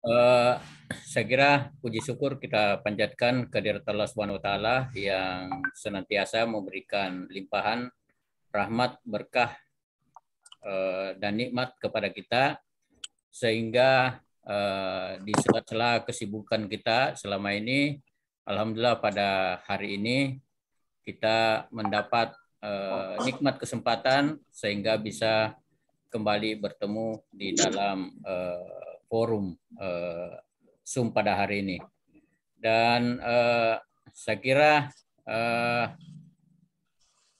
Eh, saya kira puji syukur kita panjatkan kehadirat Allah Subhanahu wa taala yang senantiasa memberikan limpahan rahmat, berkah dan nikmat kepada kita sehingga di sela-sela kesibukan kita selama ini alhamdulillah pada hari ini kita mendapat nikmat kesempatan sehingga bisa kembali bertemu di dalam forum Zoom pada hari ini. Dan saya kira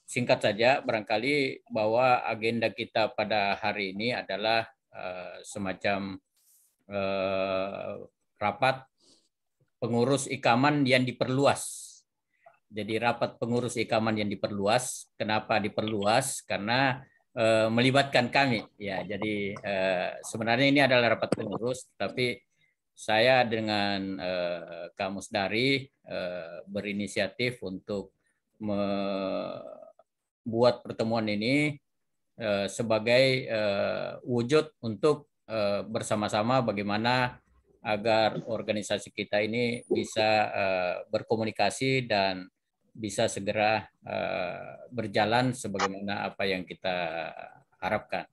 singkat saja barangkali bahwa agenda kita pada hari ini adalah semacam rapat pengurus Ikaman yang diperluas. Jadi rapat pengurus Ikaman yang diperluas. Kenapa diperluas? Karena melibatkan kami. Ya, jadi sebenarnya ini adalah rapat pengurus, tapi saya dengan Kak Musdari berinisiatif untuk membuat pertemuan ini sebagai wujud untuk bersama-sama bagaimana agar organisasi kita ini bisa berkomunikasi dan bisa segera berjalan sebagaimana apa yang kita harapkan.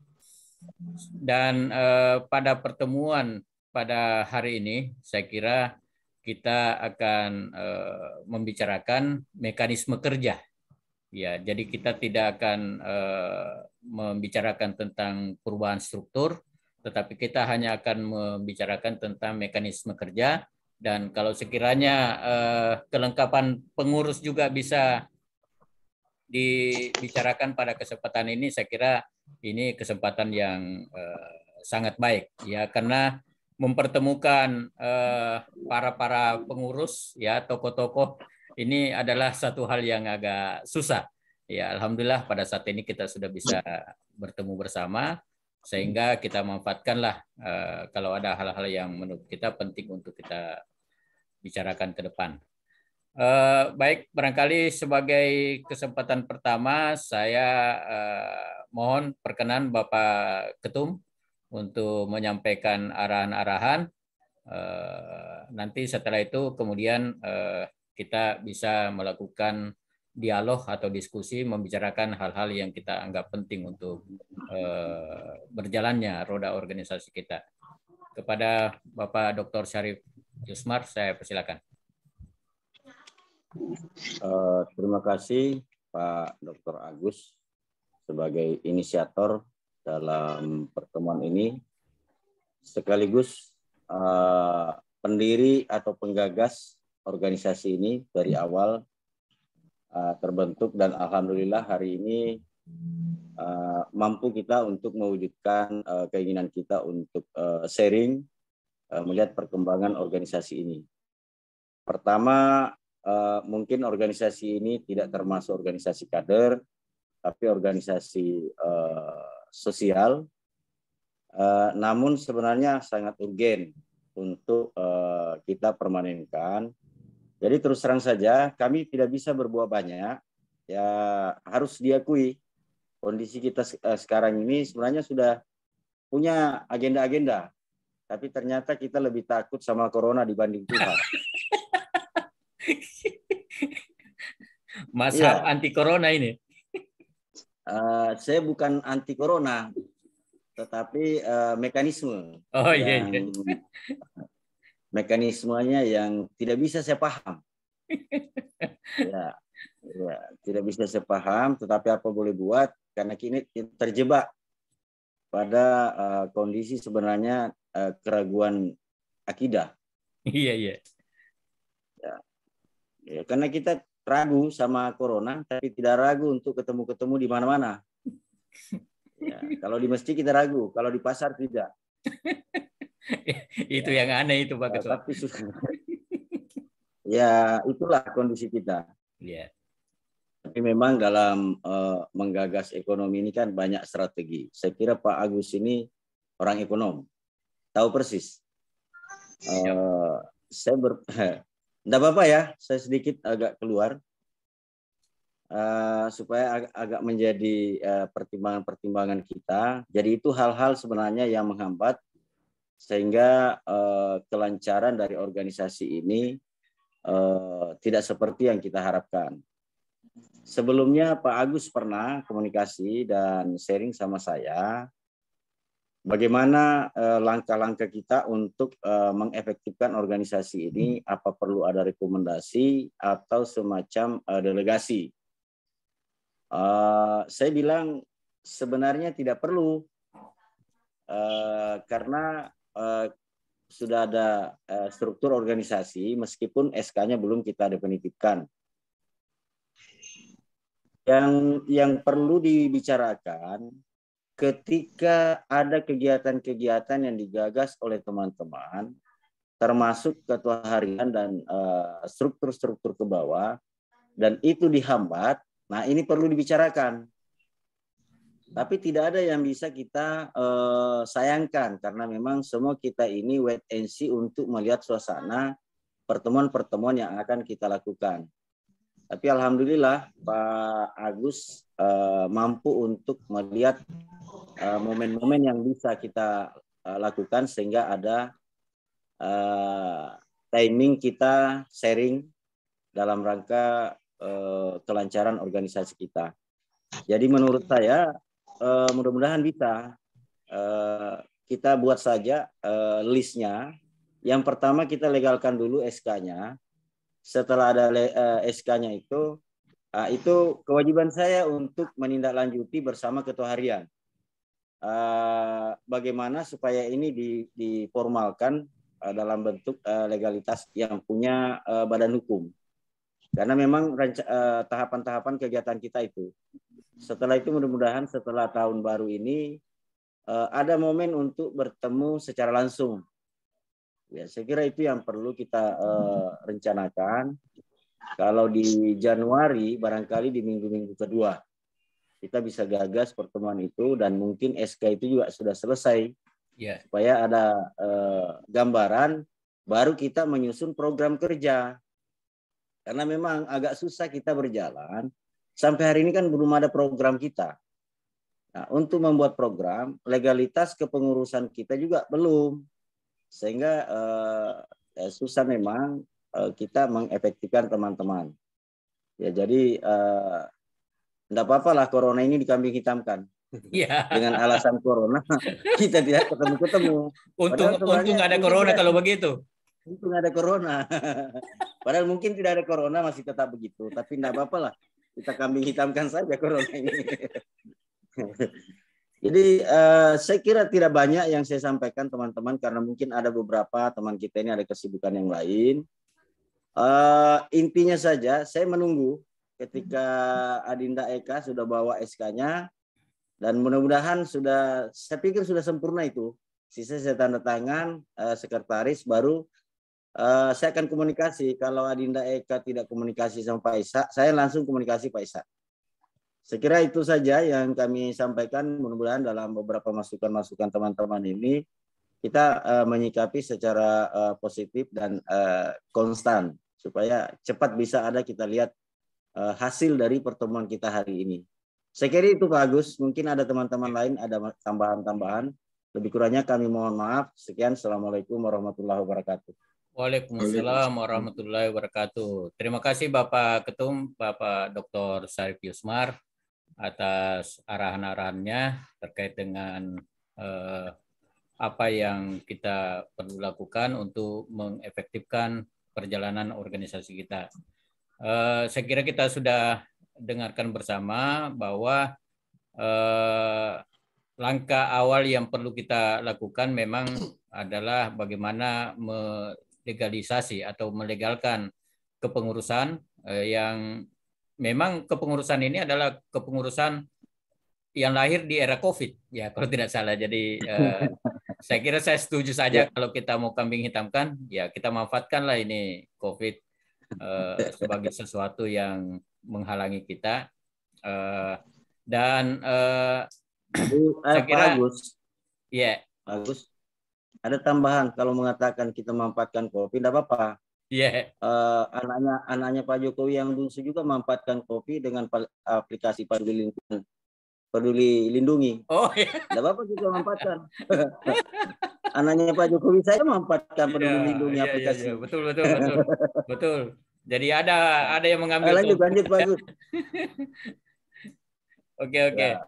Dan pada pertemuan pada hari ini, saya kira kita akan membicarakan mekanisme kerja. Ya, jadi kita tidak akan membicarakan tentang perubahan struktur, tetapi kita hanya akan membicarakan tentang mekanisme kerja. Dan kalau sekiranya kelengkapan pengurus juga bisa dibicarakan pada kesempatan ini, saya kira ini kesempatan yang sangat baik, ya, karena mempertemukan para pengurus, ya, tokoh-tokoh ini adalah satu hal yang agak susah. Ya, alhamdulillah pada saat ini kita sudah bisa bertemu bersama, sehingga kita manfaatkanlah kalau ada hal-hal yang menurut kita penting untuk kita bicarakan ke depan. Baik, barangkali sebagai kesempatan pertama saya mohon perkenan Bapak Ketum untuk menyampaikan arahan-arahan. Nanti setelah itu kemudian kita bisa melakukan dialog atau diskusi membicarakan hal-hal yang kita anggap penting untuk berjalannya roda organisasi kita. Kepada Bapak Dr. Syarif Yusmar, saya persilakan. Terima kasih Pak Dr. Agus sebagai inisiator dalam pertemuan ini, sekaligus pendiri atau penggagas organisasi ini dari awal terbentuk, dan alhamdulillah hari ini mampu kita untuk mewujudkan keinginan kita untuk sharing melihat perkembangan organisasi ini. Pertama, mungkin organisasi ini tidak termasuk organisasi kader, tapi organisasi sosial, namun sebenarnya sangat urgen untuk kita permanenkan. Jadi terus terang saja kami tidak bisa berbuat banyak, ya harus diakui kondisi kita sekarang ini sebenarnya sudah punya agenda-agenda, tapi ternyata kita lebih takut sama corona dibanding Tuhan. Mazhab anti corona ini. Saya bukan anti corona, tetapi mekanisme. Oh iya. Mekanismenya yang tidak bisa saya paham. Ya, tidak bisa saya paham, tetapi apa boleh buat, karena kini terjebak pada kondisi sebenarnya keraguan akidah. Iya. Ya, karena kita ragu sama corona, tapi tidak ragu untuk ketemu-ketemu di mana-mana. Ya, kalau di masjid kita ragu, kalau di pasar tidak. Itu yang aneh itu Pak Ketua. Tapi ya itulah kondisi kita. Yeah. Tapi memang dalam menggagas ekonomi ini kan banyak strategi. Saya kira Pak Agus ini orang ekonom, tahu persis. Saya tidak apa-apa ya, saya sedikit agak keluar supaya agak menjadi pertimbangan-pertimbangan kita. Jadi itu hal-hal sebenarnya yang menghambat sehingga kelancaran dari organisasi ini tidak seperti yang kita harapkan. Sebelumnya Pak Agus pernah komunikasi dan sharing sama saya bagaimana langkah-langkah kita untuk mengefektifkan organisasi ini, apa perlu ada rekomendasi atau semacam delegasi. Saya bilang sebenarnya tidak perlu, karena sudah ada struktur organisasi meskipun SK-nya belum kita definitifkan. Yang perlu dibicarakan ketika ada kegiatan-kegiatan yang digagas oleh teman-teman, termasuk ketua harian dan struktur-struktur ke bawah, dan itu dihambat, nah ini perlu dibicarakan. Tapi tidak ada yang bisa kita sayangkan, karena memang semua kita ini wait and see untuk melihat suasana pertemuan-pertemuan yang akan kita lakukan. Tapi alhamdulillah Pak Agus mampu untuk melihat momen-momen yang bisa kita lakukan, sehingga ada timing kita sharing dalam rangka kelancaran organisasi kita. Jadi menurut saya mudah-mudahan bisa kita buat saja listnya. Yang pertama kita legalkan dulu SK-nya. Setelah ada SK-nya itu kewajiban saya untuk menindaklanjuti bersama ketua harian. Bagaimana supaya ini diformalkan dalam bentuk legalitas yang punya badan hukum. Karena memang tahapan-tahapan kegiatan kita itu. Setelah itu mudah-mudahan setelah tahun baru ini ada momen untuk bertemu secara langsung. Ya, saya kira itu yang perlu kita rencanakan. Kalau di Januari, barangkali di minggu-minggu kedua, kita bisa gagas pertemuan itu, dan mungkin SK itu juga sudah selesai. Yeah. Supaya ada gambaran, baru kita menyusun program kerja. Karena memang agak susah kita berjalan. Sampai hari ini kan belum ada program kita. Nah, untuk membuat program, legalitas kepengurusan kita juga belum. Sehingga susah memang kita mengefektifkan teman-teman. Ya, jadi enggak apa-apa lah corona ini dikambing hitamkan. Ya. Dengan alasan corona kita tidak ketemu-ketemu. Untung nggak ada corona kalau begitu. Untung ada corona. Padahal mungkin tidak ada corona masih tetap begitu. Tapi enggak apa-apa lah. Kita kambing hitamkan saja corona ini. Jadi saya kira tidak banyak yang saya sampaikan teman-teman, karena mungkin ada beberapa teman kita ini ada kesibukan yang lain. Intinya saja saya menunggu ketika Adinda Eka sudah bawa SK-nya, dan mudah-mudahan saya pikir sudah sempurna itu. Sisa saya tanda tangan, sekretaris, baru saya akan komunikasi. Kalau Adinda Eka tidak komunikasi sama Pak Isa, saya langsung komunikasi Pak Isa. Saya kira itu saja yang kami sampaikan. Mudah-mudahan dalam beberapa masukan-masukan teman-teman ini kita menyikapi secara positif dan konstan, supaya cepat bisa ada kita lihat hasil dari pertemuan kita hari ini. Saya kira itu Pak Agus. Mungkin ada teman-teman lain ada tambahan-tambahan. Lebih kurangnya kami mohon maaf. Sekian. Assalamualaikum warahmatullahi wabarakatuh. Waalaikumsalam warahmatullahi wabarakatuh. Terima kasih Bapak Ketum, Bapak Dr. Syarif Yusmar, atas arahan-arahannya terkait dengan apa yang kita perlu lakukan untuk mengefektifkan perjalanan organisasi kita. Saya kira kita sudah dengarkan bersama bahwa langkah awal yang perlu kita lakukan memang adalah bagaimana melegalisasi atau melegalkan kepengurusan yang memang kepengurusan ini adalah kepengurusan yang lahir di era COVID, ya kalau tidak salah. Jadi saya kira saya setuju saja kalau kita mau kambing hitamkan, ya kita manfaatkanlah ini COVID sebagai sesuatu yang menghalangi kita. Dan saya kira, Agus, ya, Agus, ada tambahan. Kalau mengatakan kita memanfaatkan COVID, tidak apa-apa. Yeah. Anaknya Pak Jokowi yang bungsu juga memanfaatkan kopi dengan aplikasi Peduli Lindungi. Oh, iya. Tidak apa-apa juga memanfaatkan. Anaknya Pak Jokowi saya memanfaatkan peduli lindungi Iya, aplikasi. betul, betul. Jadi ada yang mengambil Lanjut keuntungan. Pak Gus. Oke. Ya.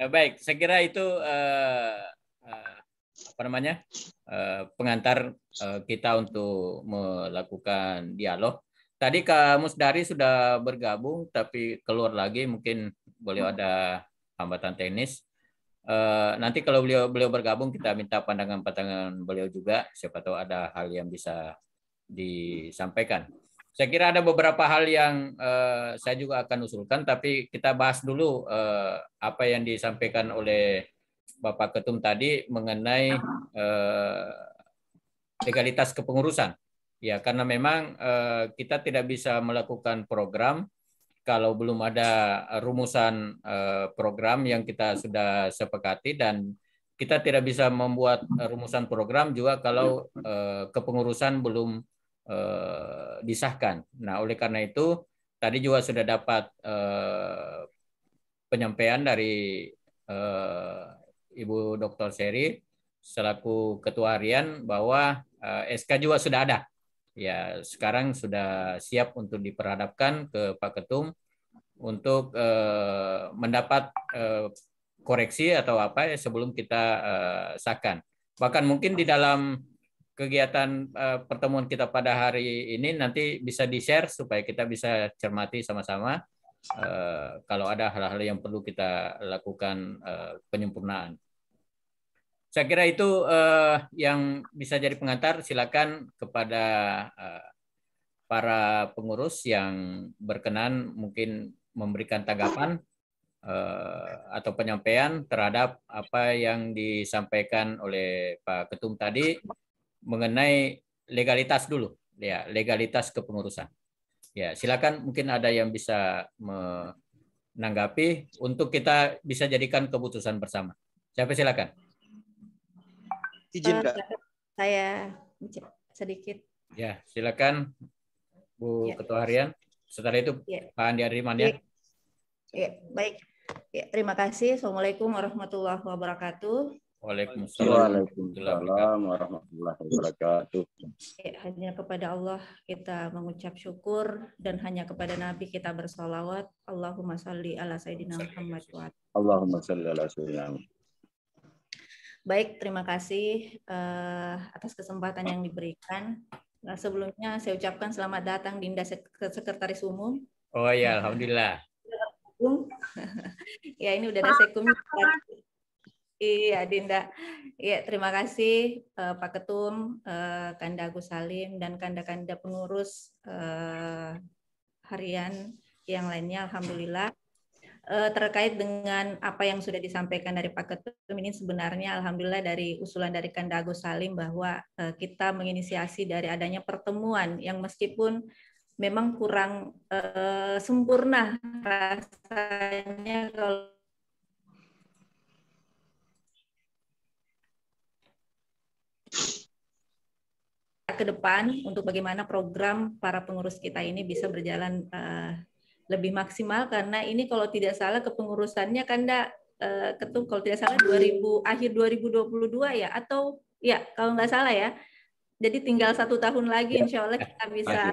Baik, saya kira itu pengantar kita untuk melakukan dialog. Tadi Kak Musdari sudah bergabung, tapi keluar lagi, mungkin beliau ada hambatan teknis. Nanti kalau beliau bergabung, kita minta pandangan beliau juga. Siapa tahu ada hal yang bisa disampaikan. Saya kira ada beberapa hal yang saya juga akan usulkan, tapi kita bahas dulu apa yang disampaikan oleh Bapak Ketum tadi mengenai legalitas kepengurusan. Ya, karena memang kita tidak bisa melakukan program kalau belum ada rumusan program yang kita sudah sepakati, dan kita tidak bisa membuat rumusan program juga kalau kepengurusan belum disahkan. Nah, oleh karena itu tadi juga sudah dapat penyampaian dari Ibu Dr. Seri selaku Ketua Harian bahwa SK juga sudah ada. Ya, sekarang sudah siap untuk diperhadapkan ke Pak Ketum untuk mendapat koreksi atau apa ya sebelum kita sahkan. Bahkan mungkin di dalam kegiatan pertemuan kita pada hari ini nanti bisa di-share supaya kita bisa cermati sama-sama kalau ada hal-hal yang perlu kita lakukan penyempurnaan. Saya kira itu yang bisa jadi pengantar. Silakan kepada para pengurus yang berkenan mungkin memberikan tanggapan atau penyampaian terhadap apa yang disampaikan oleh Pak Ketum tadi mengenai legalitas dulu, ya, legalitas kepengurusan. Ya, silakan, mungkin ada yang bisa menanggapi untuk kita bisa jadikan keputusan bersama. Siapa silakan? Izin Kak. Saya sedikit. Ya, silakan Bu Ketua Harian. Setelah itu Pak Andi Ariman ya. Ya, baik. Ya, terima kasih. Assalamualaikum warahmatullahi wabarakatuh. Waalaikumsalam warahmatullahi wabarakatuh. Ya, hanya kepada Allah kita mengucap syukur, dan hanya kepada Nabi kita bersolawat. Allahumma sholli ala sayyidina Muhammad. Allahumma sholli ala sayyidina Muhammad. Baik, terima kasih atas kesempatan yang diberikan. Nah, sebelumnya saya ucapkan selamat datang Dinda Sekretaris Umum. Oh ya, alhamdulillah. Ya, ini udah ada sekumnya. Iya, Dinda. Ya, terima kasih Pak Ketum, Kanda Agus Salim, dan kanda-kanda pengurus harian yang lainnya. Alhamdulillah. Terkait dengan apa yang sudah disampaikan dari Pak Ketum ini, sebenarnya alhamdulillah dari usulan dari Kanda Agus Salim bahwa kita menginisiasi dari adanya pertemuan yang meskipun memang kurang sempurna rasanya kalau ke depan untuk bagaimana program para pengurus kita ini bisa berjalan lebih maksimal, karena ini kalau tidak salah kepengurusannya Kanda Ketum kalau tidak salah akhir 2022 ya, atau ya kalau nggak salah ya, jadi tinggal 1 tahun lagi insya Allah kita bisa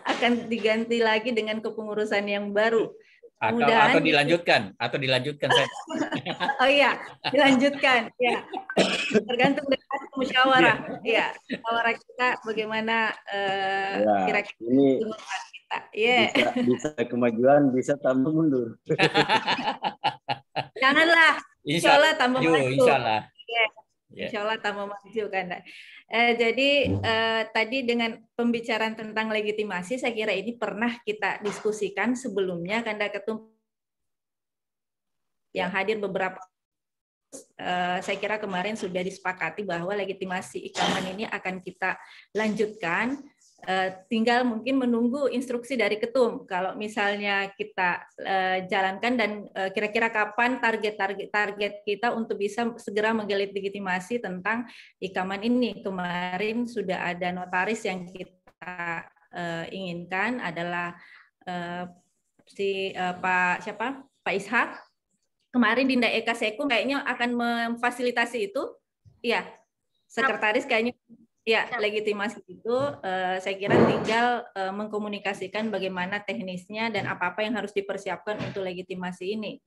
akan diganti lagi dengan kepengurusan yang baru. Atau dilanjutkan saya. Oh iya, dilanjutkan ya, tergantung dengan musyawarah ya, musyawarah kita bagaimana kira-kira kita bisa kemajuan, bisa tambah mundur. Janganlah, insya Allah tambah maju. Insya Allah. Insya Allah tambah maju kan. Jadi tadi dengan pembicaraan tentang legitimasi, saya kira ini pernah kita diskusikan sebelumnya, Kanda Ketum yang hadir beberapa. Saya kira kemarin sudah disepakati bahwa legitimasi ikaman ini akan kita lanjutkan. Tinggal mungkin menunggu instruksi dari Ketum. Kalau misalnya kita jalankan, dan kira-kira kapan target kita untuk bisa segera menggali legitimasi tentang ikaman ini. Kemarin sudah ada notaris yang kita inginkan adalah Pak Ishak. Kemarin Dinda Eka Sekum kayaknya akan memfasilitasi itu. ya, sekretaris kayaknya ya legitimasi itu saya kira tinggal mengkomunikasikan bagaimana teknisnya dan apa-apa yang harus dipersiapkan untuk legitimasi ini.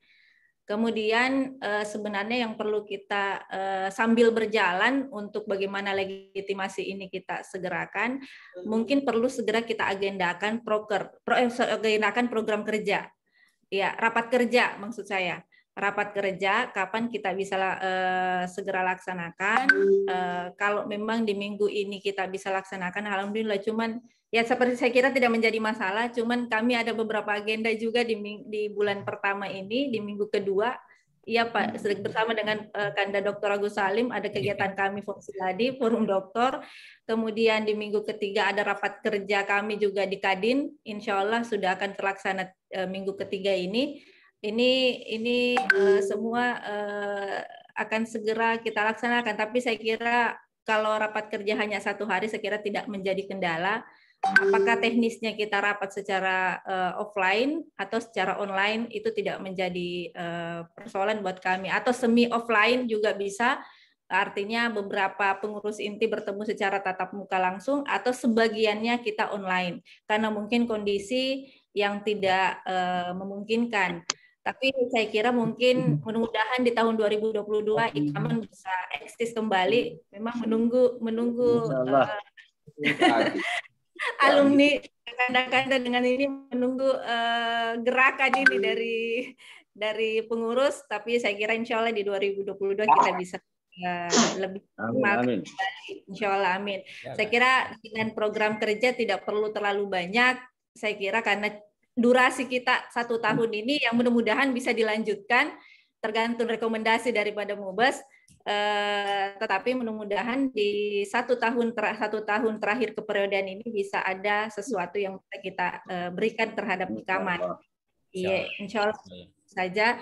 Kemudian sebenarnya yang perlu kita sambil berjalan untuk bagaimana legitimasi ini kita segerakan, mungkin perlu segera kita agendakan program kerja. Ya, rapat kerja maksud saya. Rapat kerja kapan kita bisa segera laksanakan. Kalau memang di minggu ini kita bisa laksanakan, alhamdulillah. Cuman ya seperti saya kira tidak menjadi masalah. Cuman kami ada beberapa agenda juga di bulan pertama ini, di minggu kedua. Iya Pak, bersama dengan Kanda Dr. Agus Salim ada kegiatan kami Fungsiladi, Forum Doktor. Kemudian di minggu ketiga ada rapat kerja kami juga di Kadin. Insya Allah sudah akan terlaksana minggu ketiga ini. Ini semua akan segera kita laksanakan. Tapi saya kira kalau rapat kerja hanya 1 hari, saya kira tidak menjadi kendala. Apakah teknisnya kita rapat secara offline atau secara online itu tidak menjadi persoalan buat kami. Atau semi offline juga bisa, artinya beberapa pengurus inti bertemu secara tatap muka langsung atau sebagiannya kita online. Karena mungkin kondisi yang tidak memungkinkan. Tapi saya kira mungkin mudah-mudahan di tahun 2022 Ikaman bisa eksis kembali. Memang menunggu alumni kanda-kanda dengan ini menunggu gerakan ini dari pengurus. Tapi saya kira insya Allah di 2022 kita bisa lebih amin. Insya Allah amin. Saya kira dengan program kerja tidak perlu terlalu banyak. Saya kira karena durasi kita 1 tahun ini yang mudah-mudahan bisa dilanjutkan tergantung rekomendasi daripada Mubes, tetapi mudah-mudahan di 1 tahun terakhir keperiodean ini bisa ada sesuatu yang bisa kita berikan terhadap Ikaman. Iya, insya Allah saja.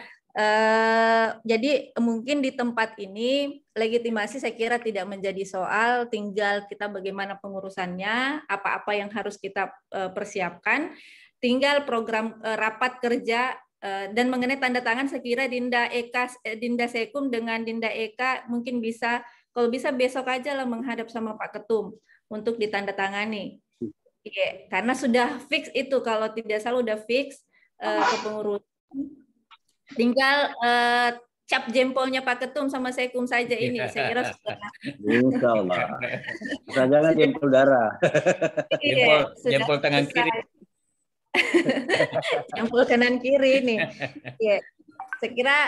Jadi mungkin di tempat ini legitimasi saya kira tidak menjadi soal, tinggal kita bagaimana pengurusannya, apa-apa yang harus kita persiapkan. Tinggal program rapat kerja dan mengenai tanda tangan saya kira Dinda Sekum dengan Dinda Eka mungkin bisa, kalau bisa besok aja lah menghadap sama Pak Ketum untuk ditandatangani. Ya, karena sudah fix itu, kalau tidak salah sudah fix kepengurusan. Tinggal cap jempolnya Pak Ketum sama Sekum saja ini. Saya kira sudah. Insya Allah. Jangan jempol darah. Jempol tangan kiri. Jempol kanan kiri nih. Ya, saya kira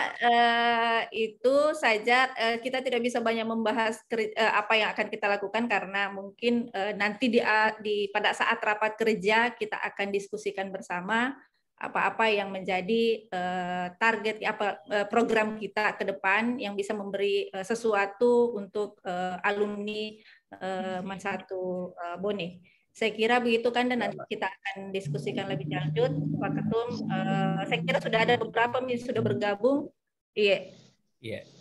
itu saja. Kita tidak bisa banyak membahas apa yang akan kita lakukan karena mungkin nanti pada saat rapat kerja kita akan diskusikan bersama apa-apa yang menjadi target program kita ke depan yang bisa memberi sesuatu untuk alumni Mas 1 Bone. Saya kira begitu kan, dan nanti kita akan diskusikan lebih lanjut Pak Ketum. Saya kira sudah ada beberapa yang sudah bergabung. Iya.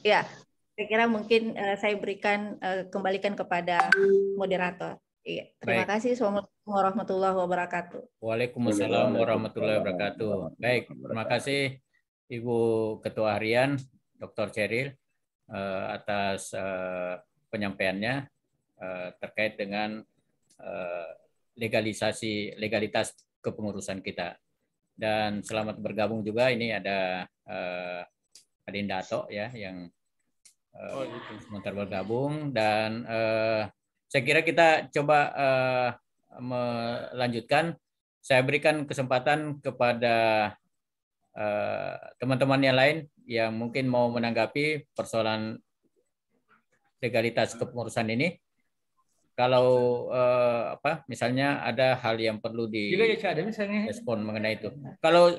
Ya, saya kira mungkin saya berikan kembalikan kepada moderator. Iya. Terima kasih. Assalamualaikum warahmatullahi wabarakatuh. Waalaikumsalam warahmatullahi wabarakatuh. Baik, terima kasih Ibu Ketua Harian Dr. Ceril atas penyampaiannya terkait dengan legalitas kepengurusan kita. Dan selamat bergabung juga, ini ada Adinda Ato ya yang sebentar bergabung, dan saya kira kita coba melanjutkan. Saya berikan kesempatan kepada teman-teman yang lain yang mungkin mau menanggapi persoalan legalitas kepengurusan ini. Kalau misalnya ada hal yang perlu direspon mengenai itu. Kalau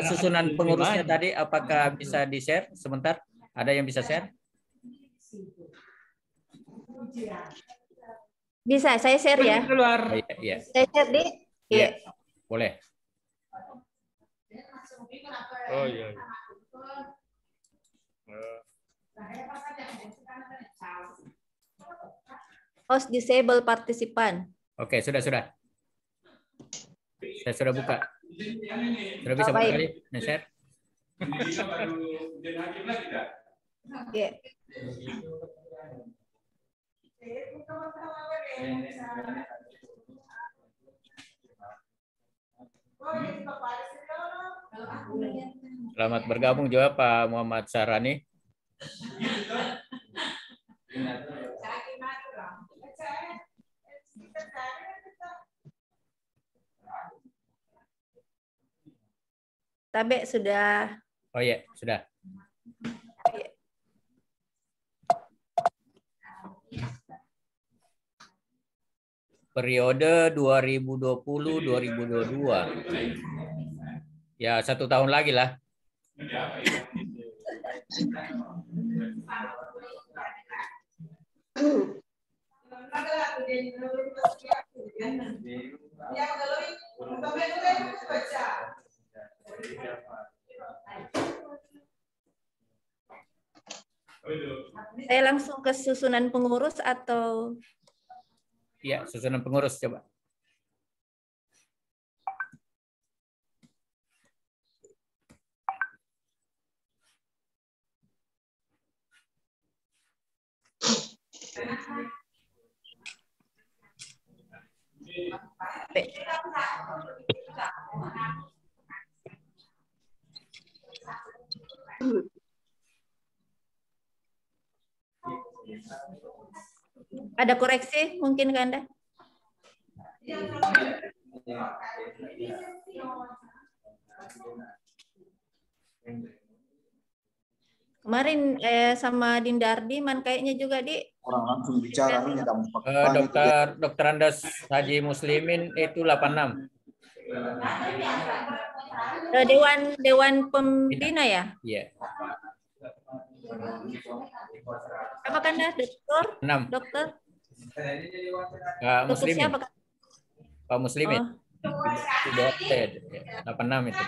susunan pengurusnya tadi, apakah bisa di-share sebentar? Ada yang bisa share? Bisa, saya share ya. Oh, iya. Saya share di. Iya, boleh. Oh iya. Host disable partisipan. Oke, sudah. Saya sudah buka. Sudah bisa buka kali, share. Ya. Selamat bergabung juga Pak Muhammad Sarani. Tabe sudah. Oh iya, sudah. Periode 2020-2022. Ya, 1 tahun lagi lah. Saya langsung ke susunan pengurus atau? Ya, susunan pengurus coba. Ada koreksi mungkin ke Anda? Kemarin sama Dindardi, man kayaknya juga di orang langsung bicara nih Dokter Andes Haji Muslimin itu 86. Dewan Pembina ya? Iya. Apakah Anda dokter? 6. Dokter? Pak Muslimin. Siapa? Pak Muslimin. Oh. 86 itu.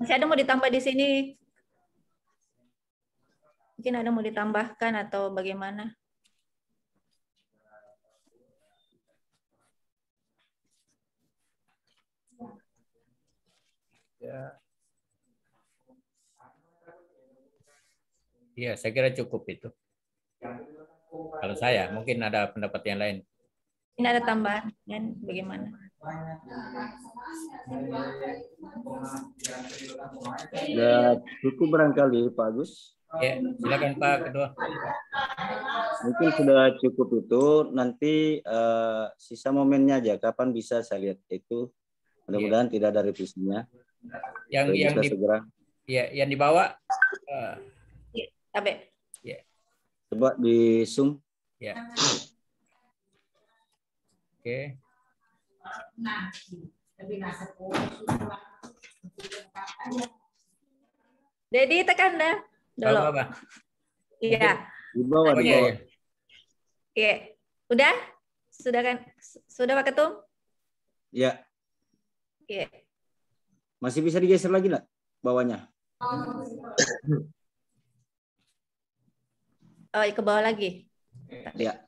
Masih ada mau ditambah di sini? Mungkin ada mau ditambahkan atau bagaimana? Ya, saya kira cukup itu. Kalau saya, mungkin ada pendapat yang lain. Ini ada tambahan dan bagaimana? Ya, cukup barangkali Pak Agus. Ya, silakan Pak Ketua. Mungkin sudah cukup itu. Nanti sisa momennya aja. Kapan bisa saya lihat itu. Mudah-mudahan tidak ada revisinya. Yang dibawa. Tabe. Ya. Coba di Zoom. Ya. Oke. Jadi tekan dah. Dulu. Iya. Di bawah. Iya. Udah? Sudah kan? Sudah Pak Ketum? Ya. Iya. Masih bisa digeser lagi nggak bawahnya? Oh, ke bawah lagi. Ya.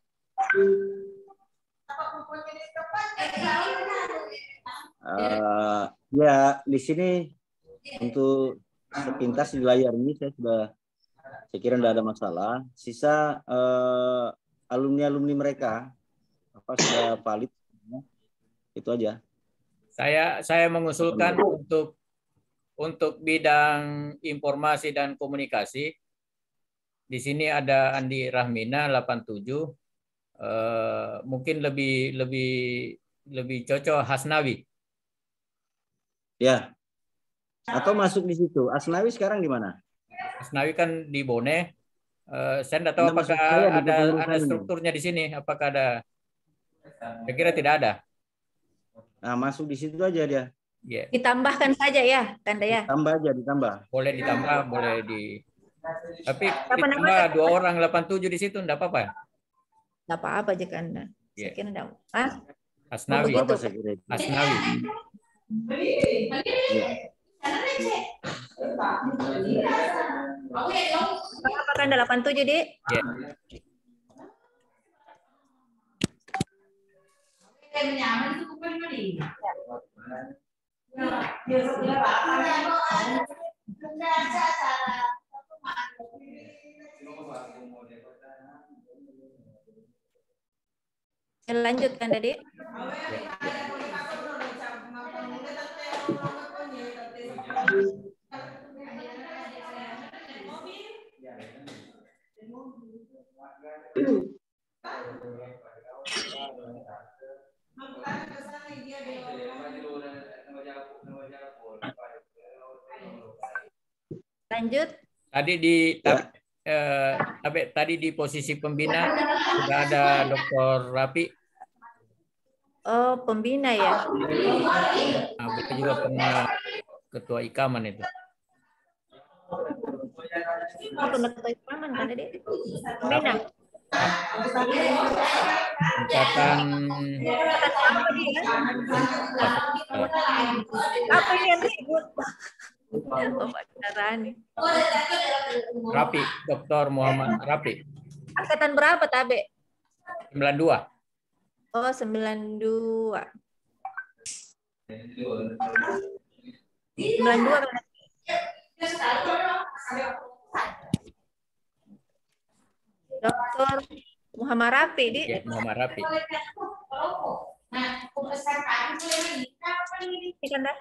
Ya, di sini untuk sepintas di layar ini saya kira tidak ada masalah. Sisa alumni-alumni mereka apa sudah valid, itu aja. Saya mengusulkan untuk bidang informasi dan komunikasi. Di sini ada Andi Rahmina 87. Mungkin lebih cocok Hasnawi. Ya. Atau masuk di situ. Asnawi sekarang di mana? Hasnawi kan di Bone. Saya tidak tahu apakah ada strukturnya di sini. Apakah ada? Saya kira tidak ada. Nah, masuk di situ aja dia. Yeah. Ditambahkan saja ya, Tanda ya. Tambah aja, ditambah. Boleh ditambah, boleh di. Tapi ditambah 2 orang 87 di situ enggak apa-apa. Enggak apa-apa jika Anda. Saya kira enggak. Hasnawi. Oh, Hasnawi. Kanda 87, Dik. Ya. Lanjutkan, Dik. Lanjut. Tadi di posisi pembina sudah ada Dr. Rapi. Oh, pembina ya. Nah, beliau juga pernah ketua ikaman itu. Oh, pernah ketua ikaman kan, Dik? Pembina. Angkatan apa ini yang ribut? Pembicaraan. Rapi, Dr. Muhammad Rapi. Angkatan berapa, Tabe? 92. Oh, 92. 92 kan? Dr. Muhammad Rafi, Dik. Ya, Muhammad Rafi. Ini kan, dah?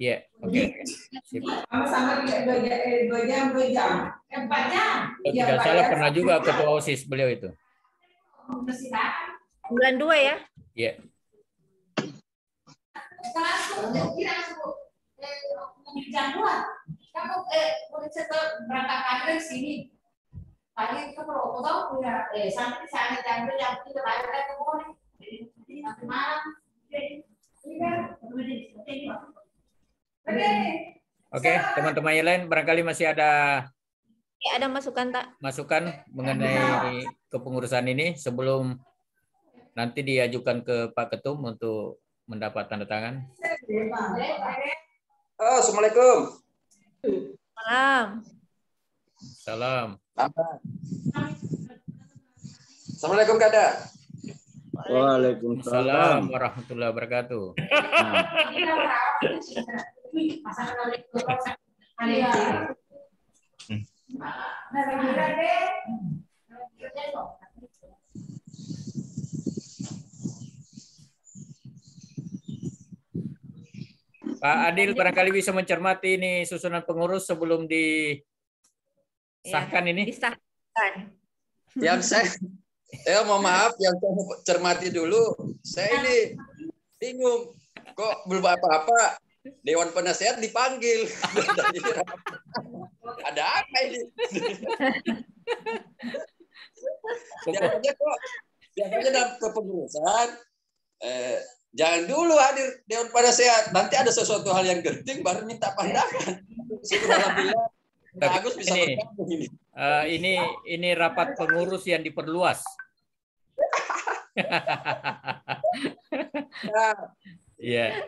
Ya, oke. Sip. Sama-sama 2 jam. 4 jam. Kalau tidak salah pernah juga ketua OSIS beliau itu. 92 ya? Ya. Jam 2. Kamu berangkat dari sini. Tadi itu kalau tahu punya sampai sana jam 2 jam 3 balik ke Bone. Sampai malam. Oke, teman-teman yang lain barangkali masih ada Ada masukan tak? masukan mengenai kepengurusan ini sebelum nanti diajukan ke Pak Ketum untuk mendapat tanda tangan. Oh, Assalamualaikum. Malam. Salam. Assalamualaikum, Kada. Waalaikumsalam warahmatullahi wabarakatuh. Pak Adil barangkali bisa mencermati ini susunan pengurus sebelum disahkan ini. Disahkan. Yang saya mohon maaf, yang saya cermati dulu. Saya ini bingung. Kok belum apa-apa? Dewan Penasehat dipanggil. Ada apa ini? Biasanya dalam kepengurusan, jangan dulu hadir Dewan Penasehat. Nanti ada sesuatu hal yang genting baru minta pandangan. Alhamdulillah. Bagus bisa bergabung ini. Ini rapat pengurus yang diperluas. Iya.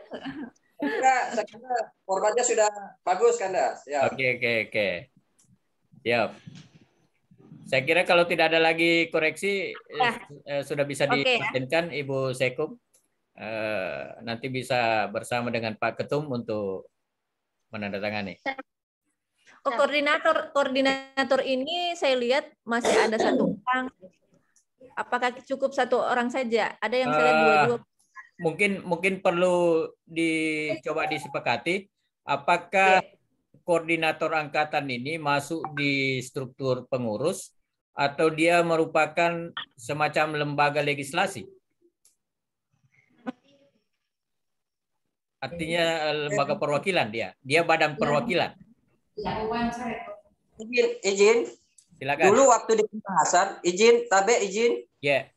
Saya kira formatnya sudah bagus, Kanda. Ya. Oke. Siap. Saya kira kalau tidak ada lagi koreksi sudah bisa dipatenkan Ibu Sekum. Nanti bisa bersama dengan Pak Ketum untuk menandatangani. Oh, koordinator ini saya lihat masih ada 1 orang. Apakah cukup 1 orang saja? Ada yang saya lihat 2. Mungkin perlu dicoba disepakati apakah koordinator angkatan ini masuk di struktur pengurus atau dia merupakan semacam lembaga legislasi. Artinya lembaga perwakilan dia badan perwakilan. Izin. Silakan. Dulu waktu di pembahasan, izin. Ya.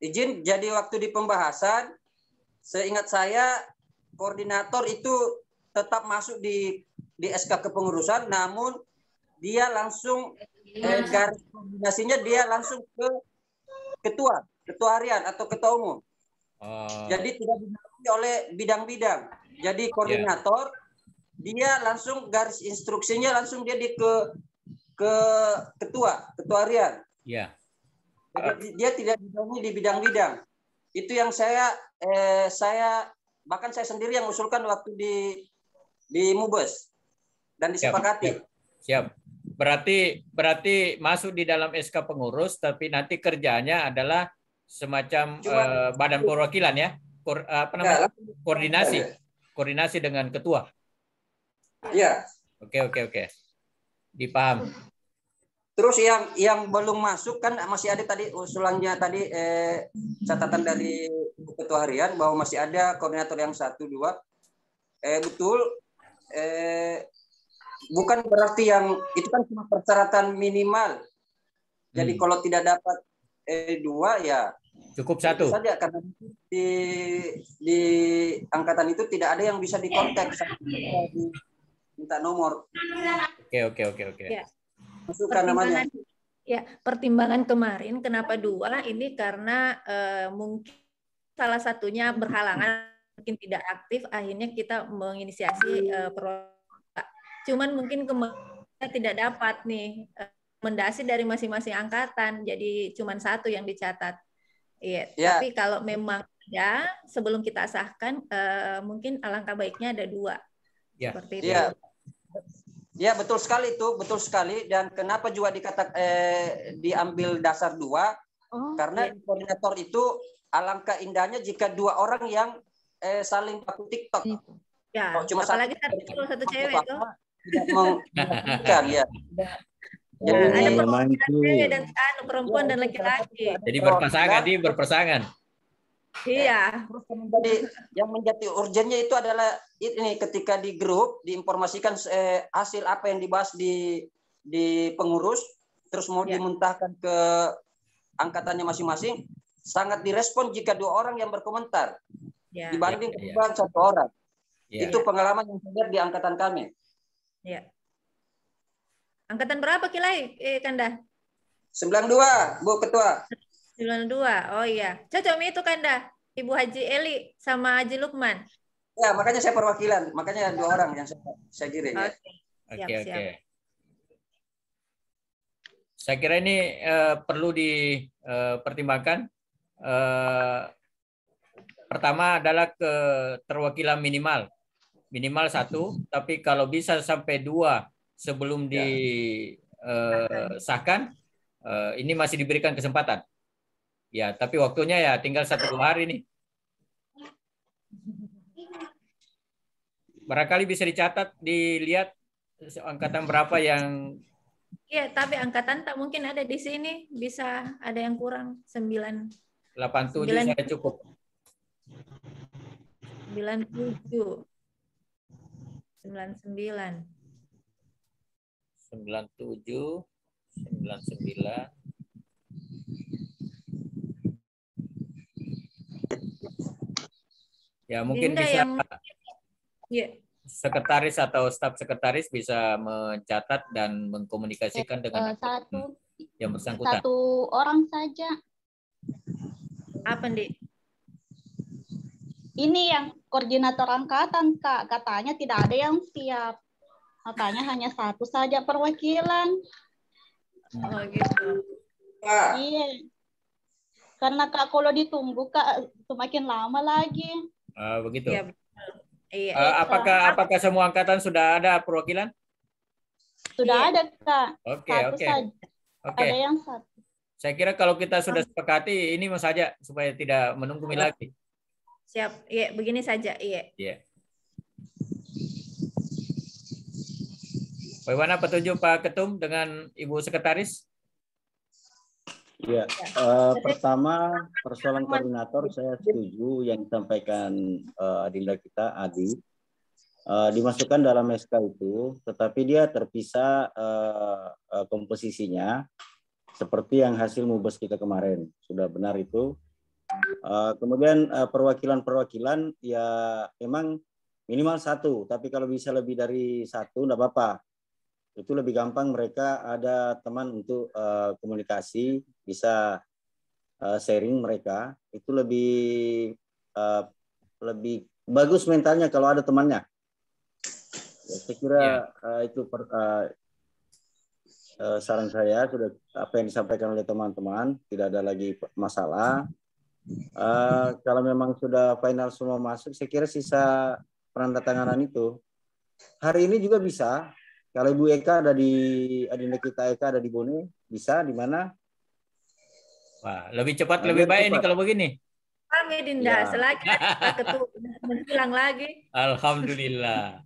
Izin, jadi waktu di pembahasan, seingat saya koordinator itu tetap masuk di SK kepengurusan, namun dia langsung garis koordinasinya dia langsung ke ketua harian atau ketua umum. Jadi tidak dibantu oleh bidang-bidang. Jadi koordinator dia langsung garis instruksinya langsung dia ke ke ketua harian. Ya. Jadi dia tidak digaungi di bidang-bidang. Itu yang saya bahkan saya sendiri yang usulkan waktu di Mubes dan disepakati. Siap. Berarti masuk di dalam SK pengurus, tapi nanti kerjanya adalah semacam badan perwakilan ya, koordinasi dengan ketua. Iya. Oke. Dipaham. Terus yang belum masuk kan masih ada tadi usulannya tadi catatan dari ketua harian bahwa masih ada koordinator yang 1, 2. Betul. Bukan berarti yang itu kan cuma persyaratan minimal. Jadi kalau tidak dapat 2 ya cukup 1 saja, karena di angkatan itu tidak ada yang bisa dikontak, minta nomor. Oke. Ya. Masukkan namanya. Ya, pertimbangan kemarin kenapa 2 ini karena mungkin salah satunya berhalangan, mungkin tidak aktif, akhirnya kita menginisiasi cuman mungkin kemarin tidak dapat nih rekomendasi dari masing-masing angkatan, jadi cuman 1 yang dicatat. Iya. Tapi kalau memang ada sebelum kita sahkan, mungkin alangkah baiknya ada 2. Seperti itu. Ya, betul sekali itu, betul sekali. Dan kenapa juga diambil dasar 2? Karena koordinator itu alangkah indahnya jika 2 orang yang saling pakai TikTok. Ya, cuma apalagi satu cewek itu. Tidak mengajukan ya. Jadi ada cewek dan perempuan dan laki-laki. Jadi berpasangan. Iya. Yang menjadi urgennya itu adalah ini, ketika di grup diinformasikan hasil apa yang dibahas di pengurus, terus mau dimuntahkan ke angkatannya masing-masing, sangat direspon jika 2 orang yang berkomentar dibanding ketimbang 1 orang. Itu pengalaman yang saya lihat di angkatan kami. Ya. Angkatan berapa Kilai, Kanda? 92, Bu Ketua. 92. Oh iya. Cocok itu Kanda. Ibu Haji Eli sama Haji Lukman. Ya, makanya saya perwakilan. Makanya 2 orang yang saya giring. Oke. Saya kira ini perlu dipertimbangkan. Pertama adalah keterwakilan minimal 1, tapi kalau bisa sampai 2 sebelum disahkan, ini masih diberikan kesempatan. Ya, tapi waktunya ya tinggal 1-2 hari nih. Barangkali bisa dicatat, dilihat angkatan berapa yang. Iya, tapi angkatan tak mungkin ada di sini, bisa ada yang kurang 9. 87 saya cukup. 97. 99. 97, 99. Ya, mungkin bisa sekretaris atau staf sekretaris bisa mencatat dan mengkomunikasikan dengan yang bersangkutan. 1 orang saja. Apa, Dik? Ini yang koordinator angkatan, Kak. Katanya tidak ada yang siap. Makanya hanya 1 saja perwakilan. Oh, gitu. Iya. Karena Kak kalau ditunggu Kak semakin lama lagi. Begitu. Ya, iya. Apakah semua angkatan sudah ada perwakilan? Sudah ada Kak. Oke. Ada yang 1. Saya kira kalau kita sudah sepakati ini saja supaya tidak menunggu lagi. Siap. Iya, begini saja. Iya. Bagaimana petunjuk Pak Ketum dengan Ibu Sekretaris? Ya, pertama persoalan koordinator saya setuju yang disampaikan Adinda kita Adi, dimasukkan dalam SK itu, tetapi dia terpisah komposisinya seperti yang hasil Mubes kita kemarin, sudah benar itu. Kemudian perwakilan ya memang minimal 1, tapi kalau bisa lebih dari 1 enggak apa-apa. Itu lebih gampang, mereka ada teman untuk komunikasi, bisa sharing mereka, itu lebih bagus mentalnya kalau ada temannya. Ya, saya kira itu saran saya sudah apa yang disampaikan oleh teman-teman, tidak ada lagi masalah. Kalau memang sudah final semua masuk, saya kira sisa penandatanganan itu hari ini juga bisa. Kalau Ibu Eka ada di Adinda kita Eka ada di Bone, bisa di mana? Wah, lebih cepat lebih baik ini kalau begini. Kami Dinda, Ya. selagi Pak Ketua menghilang lagi. Alhamdulillah.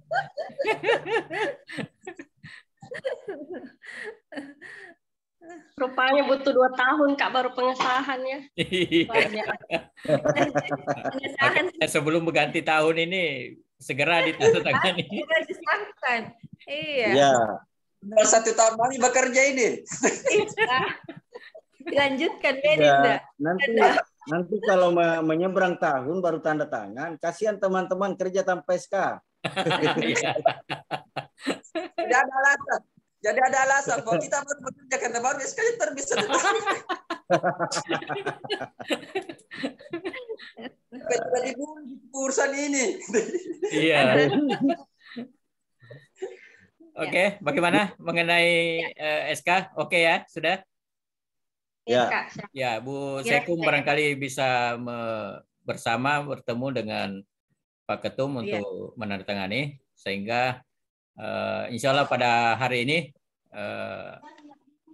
Rupanya butuh 2 tahun Kak baru pengesahannya. Iya. Makanya sebelum berganti tahun ini segera ditandatangani. Sudah disahkan. Iya. Ya. Udah 1 tahun lagi bekerja ini. Iya. Dilanjutkan Ya, Dinda. nanti kalau menyeberang tahun baru tanda tangan, kasihan teman-teman kerja tanpa SK. Iya. Tidak ada alasan. Jadi ada alasan bahwa kita baru bekerja karena baru sekali terbisa. Kita dibully urusan ini. Iya. Oke, bagaimana mengenai SK? Oke ya, sudah? Ya. Kak. Ya, Bu Kira-kira Sekum barangkali bisa bersama bertemu dengan Pak Ketum untuk menandatangani sehingga insya Allah pada hari ini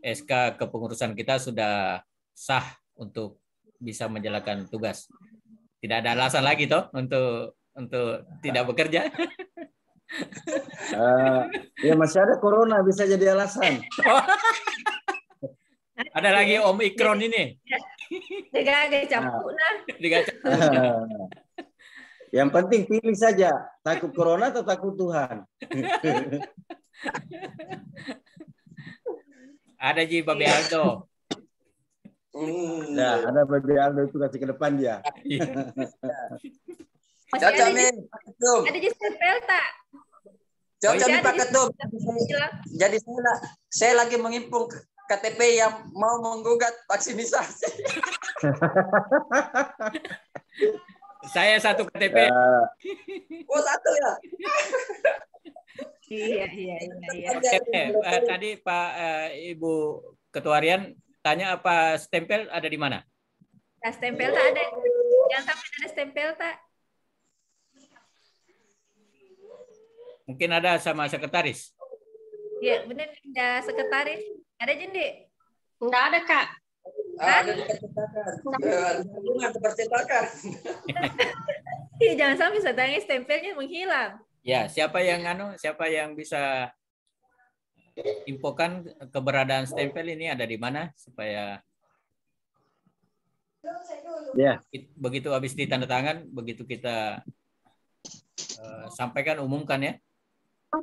SK kepengurusan kita sudah sah untuk bisa menjalankan tugas. Tidak ada alasan lagi toh untuk tidak bekerja. Ya masih ada corona bisa jadi alasan. Ada lagi Omikron ini. Digagai campur nah. Yang penting pilih saja, takut corona atau takut Tuhan. Ada Ji Babe Aldo. Nah, ada Babe Aldo itu kasih ke depan dia. Masih ada Cacamin, Pak Ketum. Ada di stempel tak? Cacamin Masih Pak ada di- Ketum. Jadi saya lagi mengimpun KTP yang mau menggugat vaksinisasi. Saya satu KTP. Oh, 1 ya. Iya. Tadi Pak Ibu Ketua Harian tanya apa stempel ada di mana? Nah, stempel tak ada. Jangan sampai ada stempel tak? Mungkin ada sama sekretaris. Iya, benar Dinda, sekretaris. Ada Jendi? Enggak ada Kak. Ada di percetakan. Ada percetakan. Iya, jangan sampai setengah stempelnya menghilang. Ya, siapa yang bisa infokan keberadaan stempel ini ada di mana supaya Ya. begitu habis ditandatangan, begitu kita sampaikan umumkan ya.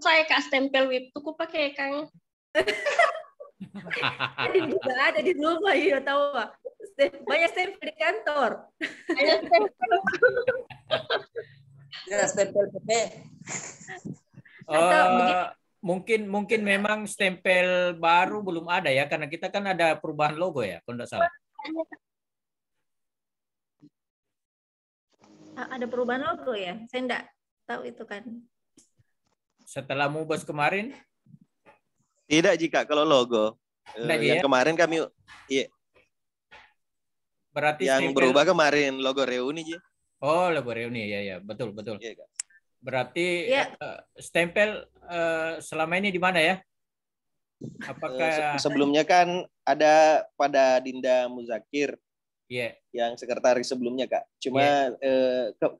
Saya Kak stempel WIP tuh pakai Kang. Ada juga ada di rumah, iya tahu Pak. Banyak stempel di kantor. Ada stempel. Ya, stempel PP. Mungkin memang stempel baru belum ada ya, karena kita kan ada perubahan logo ya, kalau tidak salah. Ada perubahan logo ya? Saya enggak tahu itu kan. Setelah Mubes kemarin, Tidak jika kalau logo. Tidak, Yang ya? kemarin kami berarti yang stempel- berubah kemarin logo reuni Ji. Oh, logo reuni ya, betul. Iya, Kak. Berarti Ya. stempel selama ini di mana ya? Apakah Sebelumnya kan ada pada Dinda Muzakir ya? yang sekretaris sebelumnya Kak. Cuma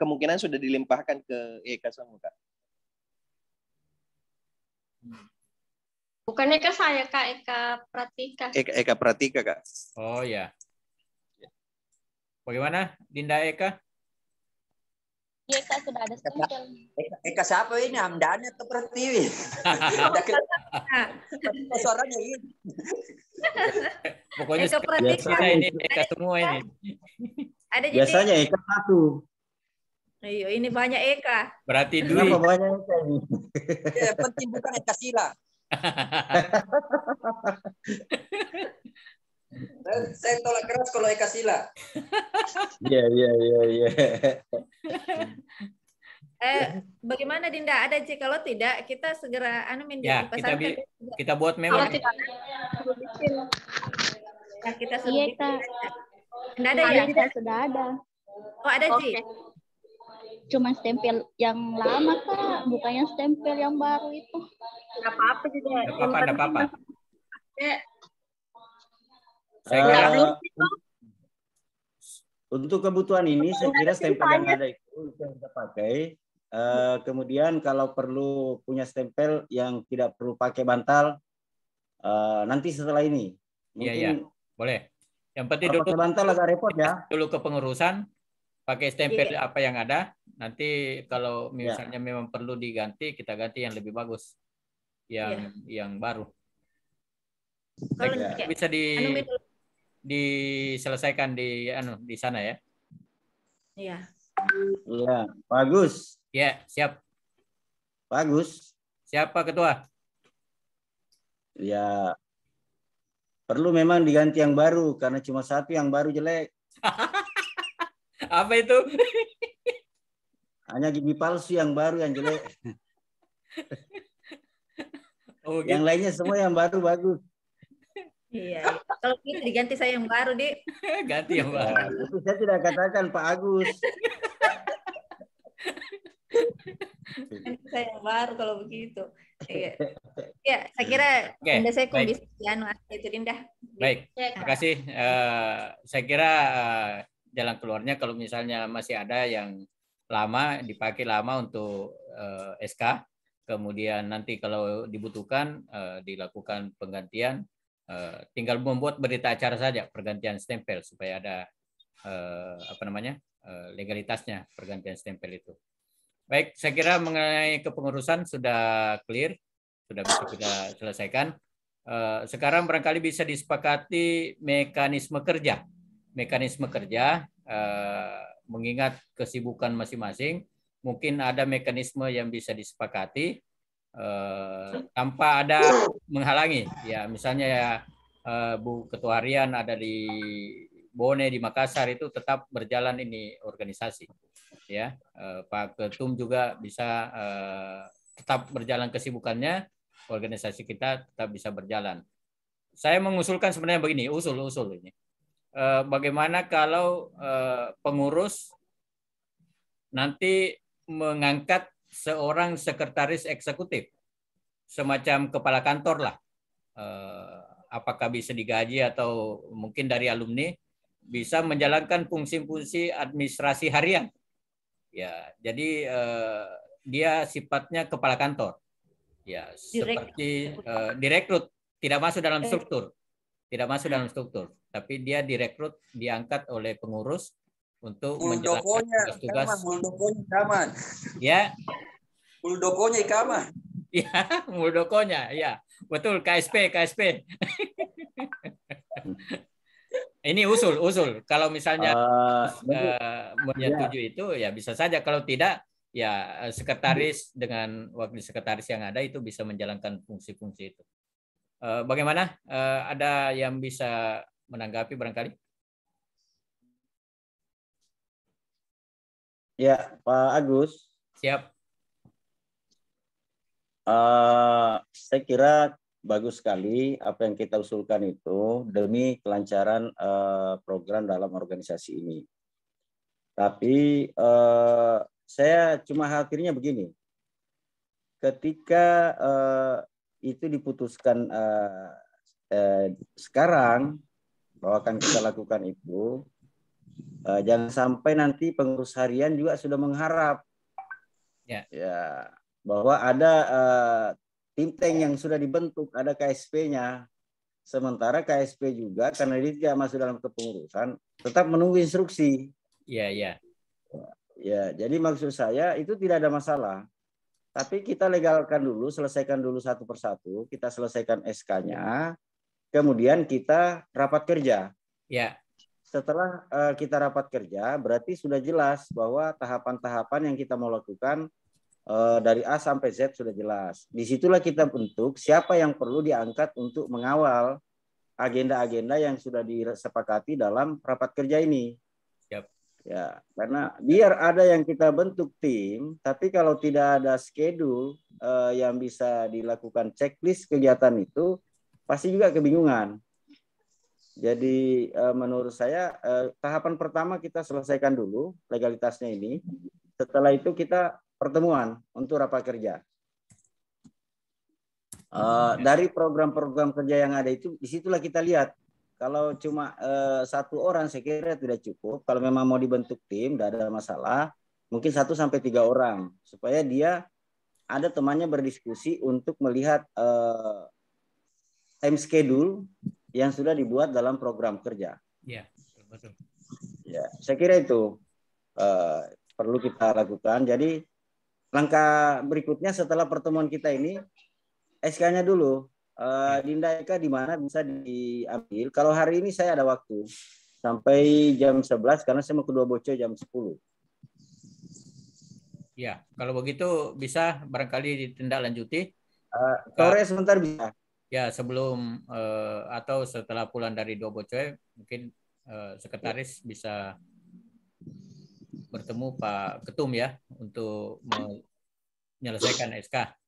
kemungkinan sudah dilimpahkan ke Eka semua Kak. Bukannya ke saya Kak, Eka Pratika. Eka Pratika Kak. Oh ya. Bagaimana Dinda Eka? Iya Kak, sudah ada stempel. Eka siapa ini? Hamdani atau Pratiwi? Suaranya ini. Pokoknya Eka Pratika. kita ini Eka semua ini. Ada jadi. Biasanya Eka 1. Iya, ini banyak Eka. Berarti Dwi. Kenapa banyak Eka ini? Ya, penting bukan Eka Sila. Saya tolak keras kalau Eka Sila. Iya. Bagaimana Dinda? Ada Ci? Kalau tidak, kita segera Ya, kita buat Kalau memang tidak suruh bikin. Nah, kita suruh Iya, bikin. Kak. Enggak ada ya? Iya, Kak, sudah ada. Oh, ada, Ci. Oke. Cuma stempel yang lama, Kak. Bukan yang stempel yang baru itu. Nggak apa-apa juga. Nggak apa-apa, nggak apa-apa. Eh, Saya kira Untuk kebutuhan ini, saya kira stempel yang ada itu yang kita pakai. Kemudian kalau perlu punya stempel yang tidak perlu pakai bantal, nanti setelah ini. Iya, Mungkin iya. Boleh. Yang penting kalau dulu pakai bantal agak repot ya. dulu kepengurusan, pakai stempel Iya. apa yang ada. Nanti kalau misalnya memang perlu diganti, kita ganti yang lebih bagus, yang baru. Saya Kalau kira kayak- bisa anu, Mit, diselesaikan di sana ya. Iya. Iya, bagus. Ya, siap. Bagus. Siapa ketua? Ya, perlu memang diganti yang baru karena cuma satu yang baru jelek. Apa itu? Hanya gigi palsu yang baru yang jelek. Oh, Yang gitu. lainnya semua yang baru bagus. Iya. Kalau gitu diganti saya yang baru, Dik. Ganti yang baru. Ya, itu saya tidak katakan Pak Agus. Ganti saya yang baru kalau begitu. Iya. Ya, saya kira Oke, Dinda saya baik. bisa itu Dinda. Baik, ya, terima Kak. kasih. Saya kira jalan keluarnya kalau misalnya masih ada yang lama, dipakai lama untuk SK, kemudian nanti kalau dibutuhkan dilakukan penggantian, tinggal membuat berita acara saja pergantian stempel supaya ada legalitasnya pergantian stempel itu. Baik, saya kira mengenai kepengurusan sudah clear, sudah bisa kita selesaikan. Sekarang barangkali bisa disepakati mekanisme kerja. Mekanisme kerja, mengingat kesibukan masing-masing, mungkin ada mekanisme yang bisa disepakati tanpa ada menghalangi. Ya, misalnya ya Bu Ketua Harian ada di Bone di Makassar itu tetap berjalan ini organisasi. Ya, Pak Ketum juga bisa tetap berjalan kesibukannya, organisasi kita tetap bisa berjalan. Saya mengusulkan sebenarnya begini, usul ini. Bagaimana kalau pengurus nanti mengangkat seorang sekretaris eksekutif, semacam kepala kantor lah. Apakah bisa digaji atau mungkin dari alumni bisa menjalankan fungsi-fungsi administrasi harian. Ya, jadi dia sifatnya kepala kantor. Ya, seperti direkrut, tidak masuk dalam struktur. Tidak masuk dalam struktur, tapi dia direkrut, diangkat oleh pengurus untuk menjalankan tugas-tugas. Muldokonya ikaman. Ya. Muldokonya ikaman. Ya, muldokonya, ya. Betul, KSP. Ini usul. Kalau misalnya menyetujui itu ya bisa saja. Kalau tidak ya sekretaris dengan wakil sekretaris yang ada itu bisa menjalankan fungsi-fungsi itu. Bagaimana? Ada yang bisa menanggapi barangkali? Ya, Pak Agus. Siap. Saya kira bagus sekali apa yang kita usulkan itu demi kelancaran program dalam organisasi ini. Tapi saya cuma khawatirnya begini, ketika itu diputuskan sekarang bahwa akan kita lakukan itu, jangan sampai nanti pengurus harian juga sudah mengharap ya bahwa ada think tank yang sudah dibentuk, ada KSP-nya. Sementara KSP juga karena dia tidak masuk dalam kepengurusan, tetap menunggu instruksi. Iya. Ya, jadi maksud saya itu tidak ada masalah. Tapi kita legalkan dulu, selesaikan dulu satu persatu, kita selesaikan SK-nya, kemudian kita rapat kerja. Ya. Setelah kita rapat kerja, berarti sudah jelas bahwa tahapan-tahapan yang kita mau lakukan dari A sampai Z sudah jelas. Disitulah kita bentuk siapa yang perlu diangkat untuk mengawal agenda-agenda yang sudah disepakati dalam rapat kerja ini. Siap. Ya, karena biar ada yang kita bentuk tim, tapi kalau tidak ada schedule yang bisa dilakukan checklist kegiatan itu, pasti juga kebingungan. Jadi menurut saya tahapan pertama kita selesaikan dulu legalitasnya ini. Setelah itu kita pertemuan untuk rapat kerja. Dari program-program kerja yang ada itu, disitulah kita lihat. Kalau cuma satu orang saya kira tidak cukup. Kalau memang mau dibentuk tim, tidak ada masalah. Mungkin 1 sampai 3 orang supaya dia ada temannya berdiskusi untuk melihat time schedule yang sudah dibuat dalam program kerja. Ya, betul. Ya, saya kira itu perlu kita lakukan. Jadi langkah berikutnya setelah pertemuan kita ini, SK-nya dulu. Dinda Eka di mana bisa diambil. Kalau hari ini saya ada waktu sampai jam 11 karena saya mau ke Dua Boco jam 10. Ya, kalau begitu bisa barangkali ditindaklanjuti. Sore sebentar bisa. Ya, sebelum atau setelah pulang dari Dua Boco, mungkin sekretaris bisa bertemu Pak Ketum ya untuk menyelesaikan SK.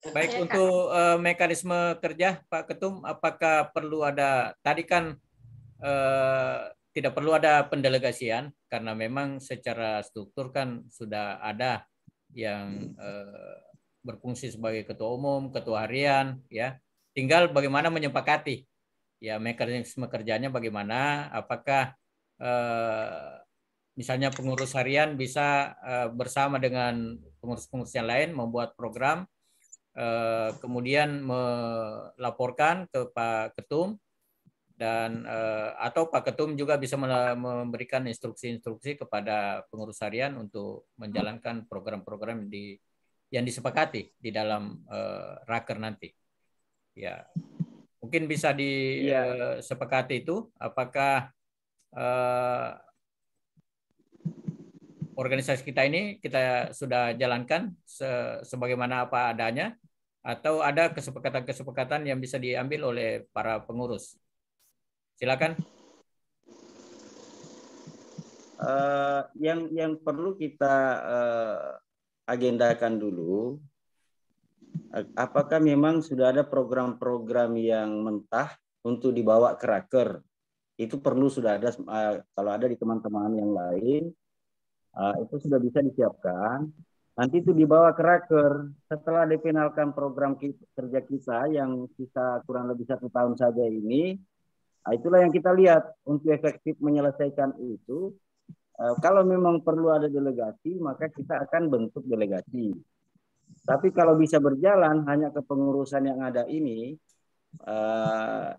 Baik, untuk mekanisme kerja Pak Ketum, apakah perlu ada, tadi kan tidak perlu ada pendelegasian karena memang secara struktur kan sudah ada yang berfungsi sebagai ketua umum, ketua harian, ya. Tinggal bagaimana menyepakati ya mekanisme kerjanya bagaimana, apakah misalnya pengurus harian bisa bersama dengan pengurus-pengurus yang lain membuat program, kemudian melaporkan ke Pak Ketum dan atau Pak Ketum juga bisa memberikan instruksi-instruksi kepada pengurus harian untuk menjalankan program-program yang disepakati di dalam raker nanti. Ya, mungkin bisa disepakati itu. Apakah organisasi kita ini kita sudah jalankan sebagaimana apa adanya, atau ada kesepakatan-kesepakatan yang bisa diambil oleh para pengurus? Silakan. Yang perlu kita agendakan dulu, apakah memang sudah ada program-program yang mentah untuk dibawa ke raker? Itu perlu sudah ada, kalau ada di teman-teman yang lain, itu sudah bisa disiapkan. Nanti itu dibawa ke raker. Setelah difinalkan program kerja kita yang sisa kurang lebih 1 tahun saja ini, itulah yang kita lihat untuk efektif menyelesaikan itu. Kalau memang perlu ada delegasi, maka kita akan bentuk delegasi. Tapi kalau bisa berjalan hanya kepengurusan yang ada ini,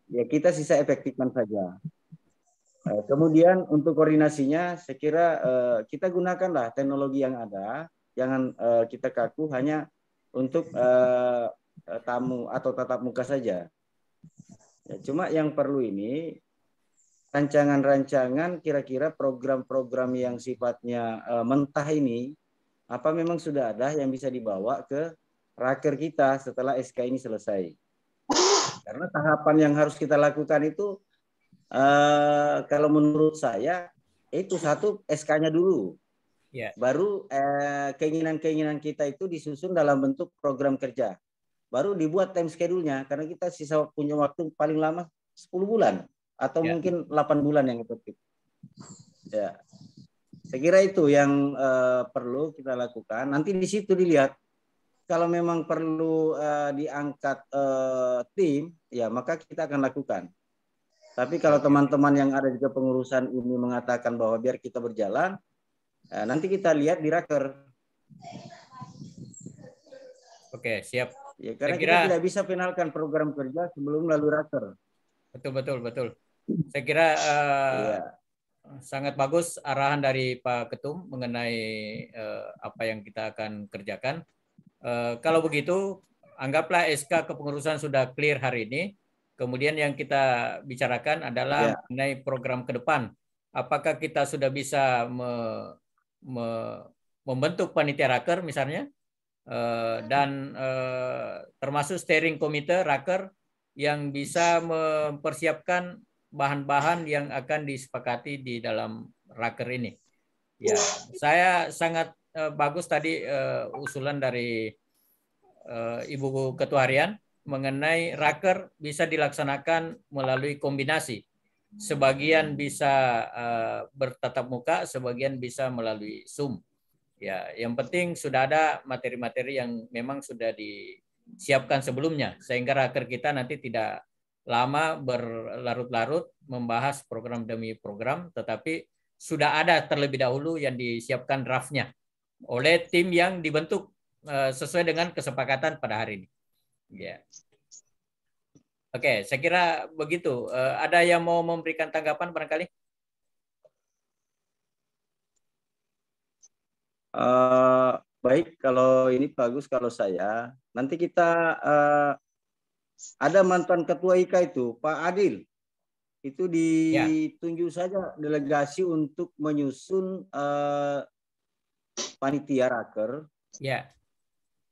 ya kita sisa efektifkan saja. Kemudian untuk koordinasinya, saya kira kita gunakanlah teknologi yang ada, jangan kita kaku hanya untuk tamu atau tatap muka saja. Ya, cuma yang perlu ini rancangan-rancangan kira-kira program-program yang sifatnya mentah ini, apa memang sudah ada yang bisa dibawa ke raker kita setelah SK ini selesai. Karena tahapan yang harus kita lakukan itu, kalau menurut saya itu satu SK-nya dulu, baru keinginan-keinginan kita itu disusun dalam bentuk program kerja, baru dibuat time schedule-nya, karena kita sisa punya waktu paling lama 10 bulan atau mungkin 8 bulan yang efektif. Ya, saya kira itu yang perlu kita lakukan. Nanti di situ dilihat kalau memang perlu diangkat tim, ya maka kita akan lakukan. Tapi kalau teman-teman yang ada di kepengurusan ini mengatakan bahwa biar kita berjalan, nanti kita lihat di raker. Oke, siap. Ya, karena kita tidak bisa finalkan program kerja sebelum lalu raker. Betul. Saya kira sangat bagus arahan dari Pak Ketum mengenai apa yang kita akan kerjakan. Kalau begitu, anggaplah SK kepengurusan sudah clear hari ini. Kemudian yang kita bicarakan adalah mengenai program ke depan. Apakah kita sudah bisa membentuk panitia raker misalnya, dan termasuk steering komite raker yang bisa mempersiapkan bahan-bahan yang akan disepakati di dalam raker ini. Ya, saya sangat bagus tadi usulan dari Ibu Ketua Harian. mengenai raker bisa dilaksanakan melalui kombinasi. Sebagian bisa bertatap muka, sebagian bisa melalui Zoom. Ya, yang penting sudah ada materi-materi yang memang sudah disiapkan sebelumnya, sehingga raker kita nanti tidak lama berlarut-larut membahas program demi program, tetapi sudah ada terlebih dahulu yang disiapkan draftnya oleh tim yang dibentuk sesuai dengan kesepakatan pada hari ini. Ya. Oke, saya kira begitu. Ada yang mau memberikan tanggapan barangkali? Baik, kalau ini bagus kalau saya. Nanti kita ada mantan ketua IKA itu, Pak Adil. Itu ditunjuk saja delegasi untuk menyusun panitia raker. Ya.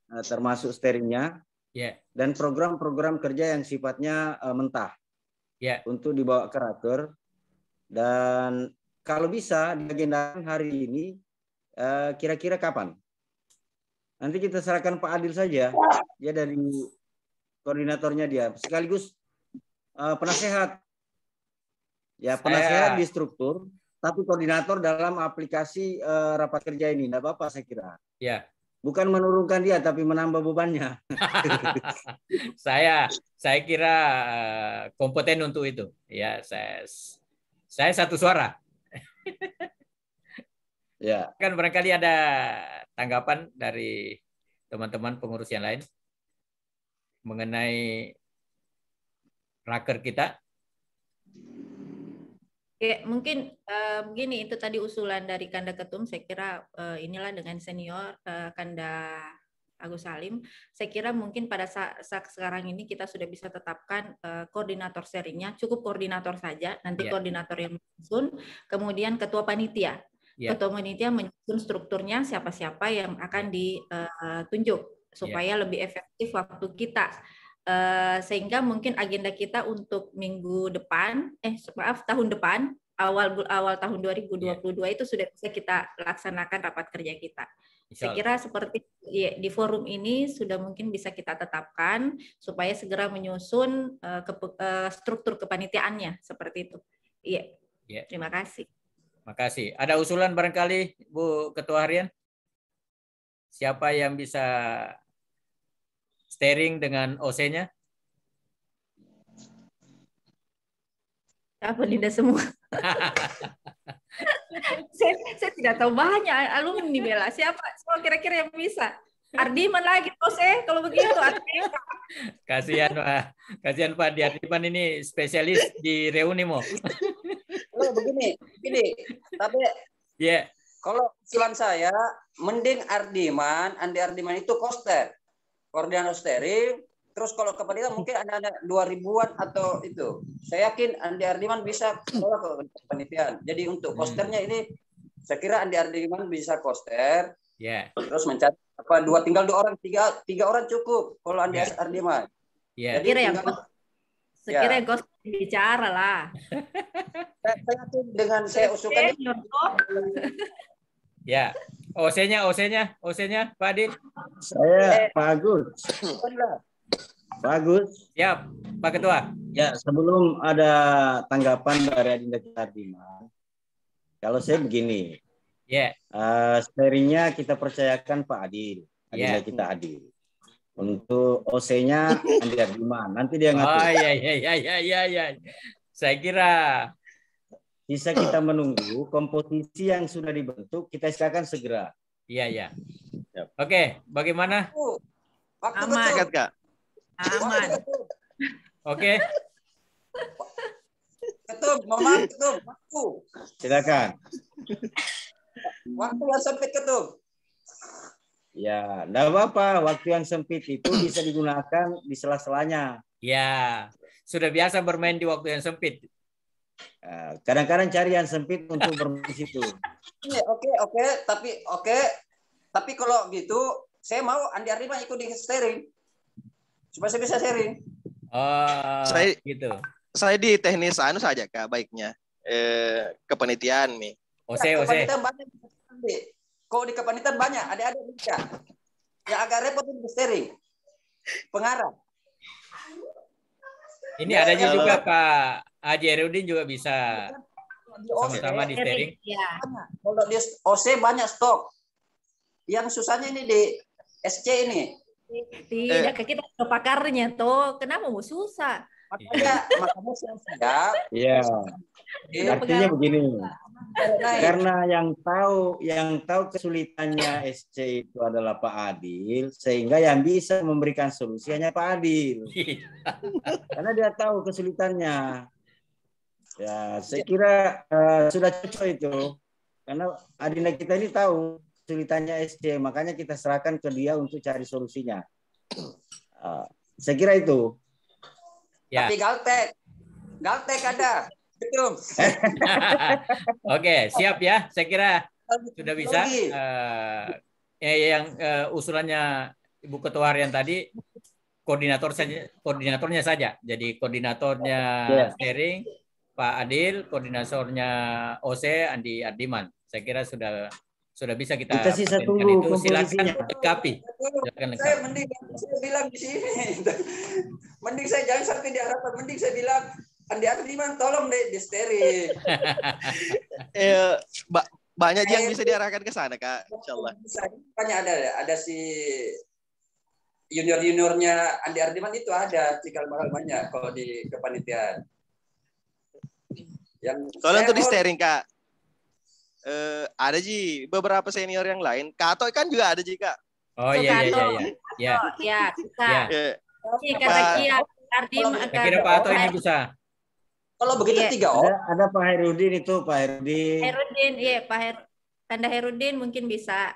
Termasuk steeringnya. Yeah. Dan program-program kerja yang sifatnya mentah untuk dibawa ke raker. Dan kalau bisa diagendakan hari ini, kira-kira kapan? Nanti kita serahkan Pak Adil saja, dia dari koordinatornya dia, sekaligus penasehat. Ya, penasehat di struktur, tapi koordinator dalam aplikasi rapat kerja ini. Tidak apa-apa saya kira. Ya. Bukan menurunkan dia, tapi menambah bebannya. Saya kira kompeten untuk itu. Ya, saya satu suara. Ya. Kan barangkali ada tanggapan dari teman-teman pengurus yang lain mengenai raker kita. Oke, mungkin begini, itu tadi usulan dari Kanda Ketum. Saya kira inilah dengan senior Kanda Agus Salim. Saya kira mungkin pada saat sekarang ini kita sudah bisa tetapkan koordinator sharingnya. Cukup koordinator saja. Nanti koordinator yang menyusun, kemudian ketua panitia. Ketua panitia menyusun strukturnya, siapa-siapa yang akan ditunjuk supaya lebih efektif waktu kita. Sehingga mungkin agenda kita untuk minggu depan, tahun depan, awal tahun 2022 itu sudah bisa kita laksanakan rapat kerja kita. Saya kira seperti di forum ini sudah mungkin bisa kita tetapkan supaya segera menyusun struktur kepanitiaannya seperti itu. Iya. Terima kasih. Makasih. Ada usulan barangkali Bu Ketua Harian? Siapa yang bisa steering dengan OC-nya? Apa Dinda semua? saya tidak tahu banyak alumni Bella. Siapa kira-kira yang bisa? Ardiman lagi OC kalau begitu. Kasihan Pak Ardiman ini spesialis di Reunimo. Begini. Tapi kalau usulan saya, mending Andi Ardiman itu koordinator steering. Terus kalau kepanitiaan mungkin ada 2000-an atau itu. Saya yakin Andi Ardiman bisa bawa ke kepanitiaan. Jadi untuk kosternya ini, saya kira Andi Ardiman bisa koster. Terus mencari tinggal 2 orang, 3 orang cukup kalau Andi Ardiman. Jadi sekira yang koster bicara lah. Saya yakin dengan saya usulkan ini. Ya, OC-nya, Pak Adil. Saya Pak Agus. Bagus. Siap, Pak Ketua. Ya, sebelum ada tanggapan dari Adinda Ardiman, kalau saya begini, steeringnya kita percayakan Pak Adil, Adinda kita Adil. Untuk OC-nya Andi Ardiman, nanti dia ngatur. Oh iya. Saya kira bisa kita menunggu komposisi yang sudah dibentuk, kita silakan segera. Iya. Oke, bagaimana? Aman. Aman. Oke. Ketum. Waktu. Silakan. Waktu yang sempit, Ketum. Ya, enggak apa-apa. Waktu yang sempit itu bisa digunakan di sela-selanya. Ya, sudah biasa bermain di waktu yang sempit. Kadang-kadang cari yang sempit untuk bermain di situ. Oke. Tapi kalau gitu, saya mau Andi Ardiman ikut di steering. Supaya saya bisa sharing. Gitu. Saya di teknis saja Kak, baiknya. Kepanitiaan nih. Kepanitiaan banyak. Kalau di kepanitiaan banyak, ada bisa. Yang agak repot di steering. Pengarah. Ini ada juga Pak Haji Herudin juga bisa sama-sama di steering. Ya. Kalau di OC banyak stok. Yang susahnya ini di SC ini. Tidak, kita ke pakarnya toh. Kenapa mau susah? Makanya siap. Iya. Tidak Artinya pengalaman. begini. Karena yang tahu kesulitannya SC itu adalah Pak Adil, sehingga yang bisa memberikan solusi hanya Pak Adil. Karena dia tahu kesulitannya. Ya, saya kira sudah cocok itu. Karena Adinda kita ini tahu kesulitannya SC, makanya kita serahkan ke dia untuk cari solusinya. Saya kira itu. Ya. Tapi Galtek ada. Betul. Oke, siap ya. Saya kira sudah bisa. Yang usulannya Ibu Ketua Harian tadi koordinatornya saja. Jadi koordinatornya steering Pak Adil, koordinatornya OC Andi Ardiman. Saya kira sudah bisa kita sisa patenkan tunggu itu. Silakan komposisinya. lengkapi. Saya mending saya bilang di sini. Mending saya jangan sampai diharapkan. Mending saya bilang Andi Ardiman tolong deh di steering. Banyak yang bisa diarahkan ke sana, Kak. Insyaallah. Banyak ada si junior-juniornya Andi Ardiman itu ada cikal bakal banyak kalau di kepanitiaan. Kalau untuk di steering, Kak, ada Ji beberapa senior yang lain. Kak Ato kan juga ada Ji, Kak. Oh iya. Ya, bisa. Kata Kia Ardim Saya kira Pak Ato ini bisa. Kalau begitu 3 orang. Ada Pak Herudin itu, Pak Herudin. Tanda Herudin mungkin bisa.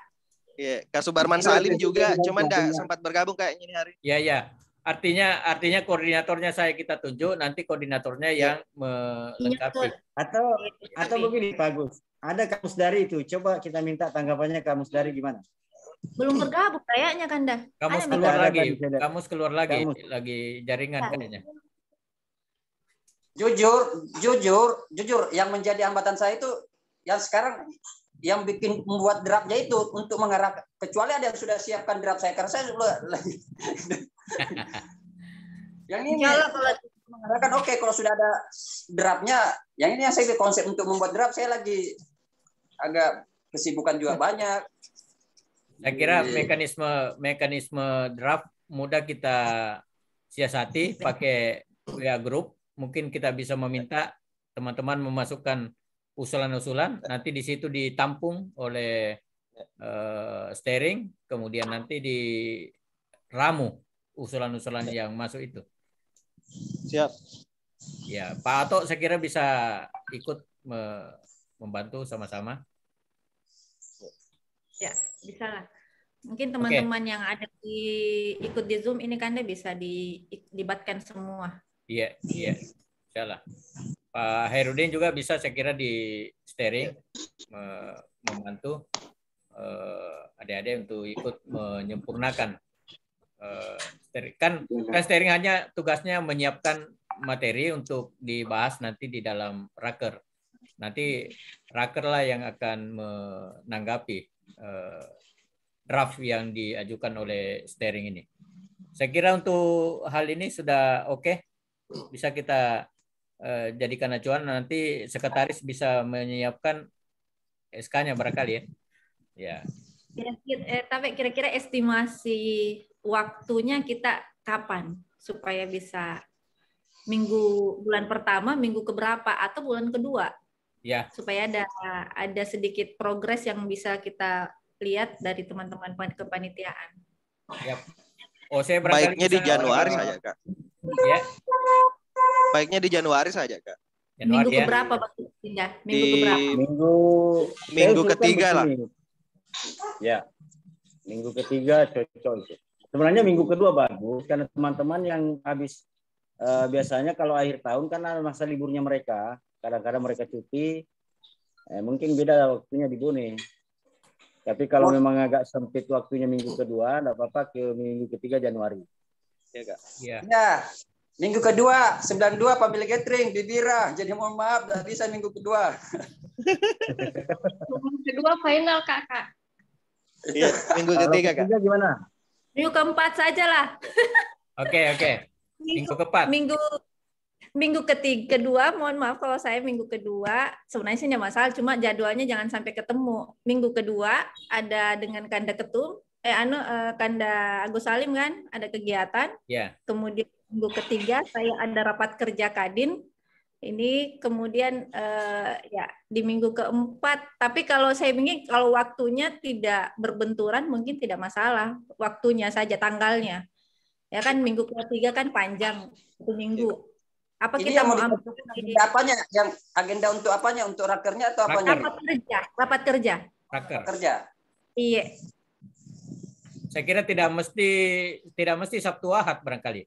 Iya, Kak Subarman Salim juga, cuman nggak sempat bergabung kayaknya ini hari. Iya. Artinya koordinatornya kita tunjuk, nanti koordinatornya yang melengkapi. Atau begini Pak Agus, ada Kamus Dari itu. Coba kita minta tanggapannya Kamus Dari gimana? Belum bergabung kayaknya Kanda. Kamus keluar lagi jaringan kayaknya. Jujur yang menjadi hambatan saya itu yang sekarang yang membuat draftnya itu untuk mengarah, kecuali ada yang sudah siapkan draft saya, karena saya lagi yang ini mengarahkan kalau sudah ada draftnya, yang ini yang saya konsep untuk membuat draft, saya lagi agak kesibukan juga banyak. Saya kira mekanisme draft mudah kita siasati pakai WA group. Mungkin kita bisa meminta teman-teman memasukkan usulan-usulan, nanti di situ ditampung oleh steering, kemudian nanti diramu usulan-usulan yang masuk itu. Siap. Ya, Pak Ato saya kira bisa ikut membantu sama-sama. Ya, bisa lah. Mungkin teman-teman yang ada ikut di Zoom ini kan bisa dilibatkan semua. Iya. Insyaallah. Pak Herudin juga bisa saya kira di steering membantu adik-adik untuk ikut menyempurnakan kan steering hanya tugasnya menyiapkan materi untuk dibahas nanti di dalam raker. Nanti raker lah yang akan menanggapi draft yang diajukan oleh steering ini. Saya kira untuk hal ini sudah oke. Bisa kita jadikan acuan, nanti sekretaris bisa menyiapkan SK-nya barangkali ya. Ya. Tapi kira-kira estimasi waktunya kita kapan supaya bisa bulan pertama, minggu keberapa atau bulan kedua? Ya. Supaya ada sedikit progres yang bisa kita lihat dari teman-teman kepanitiaan. Ya. Saya baiknya di Januari saja, Kak. Ya. Baiknya di Januari saja, Kak. Minggu keberapa, Pak? Minggu keberapa? Minggu ketiga lah. Ya. Minggu ketiga cocok itu. Sebenarnya minggu kedua bagus karena teman-teman yang habis biasanya kalau akhir tahun kan ada masa liburnya mereka. Kadang-kadang mereka cuti. Mungkin beda waktunya di Bone. Tapi kalau memang agak sempit waktunya minggu kedua, enggak apa-apa ke minggu ketiga Januari. Ya, Kak. Ya. Minggu kedua 92 pambil gathering di Bira. Jadi mohon maaf enggak bisa minggu kedua. Minggu kedua final, Kakak. Iya, minggu ketiga, Kak. Minggu keempat saja lah. Oke. Minggu keempat. Minggu kedua, mohon maaf kalau saya minggu kedua, sebenarnya sih nggak masalah, cuma jadwalnya jangan sampai ketemu. Minggu kedua ada dengan Kanda Ketum, Kanda Agus Salim kan, ada kegiatan. Ya. Kemudian minggu ketiga saya ada rapat kerja Kadin. Ini kemudian ya di minggu keempat. Tapi kalau saya ingin kalau waktunya tidak berbenturan mungkin tidak masalah, waktunya saja tanggalnya. Ya kan minggu ketiga kan panjang, 1 minggu. Apa Ini kita yang mau ambil agenda apanya? Yang agenda untuk apanya? Untuk rakernya atau apanya? rapat kerja. Raker. Kerja. Iya. Saya kira tidak mesti Sabtu Ahad barangkali.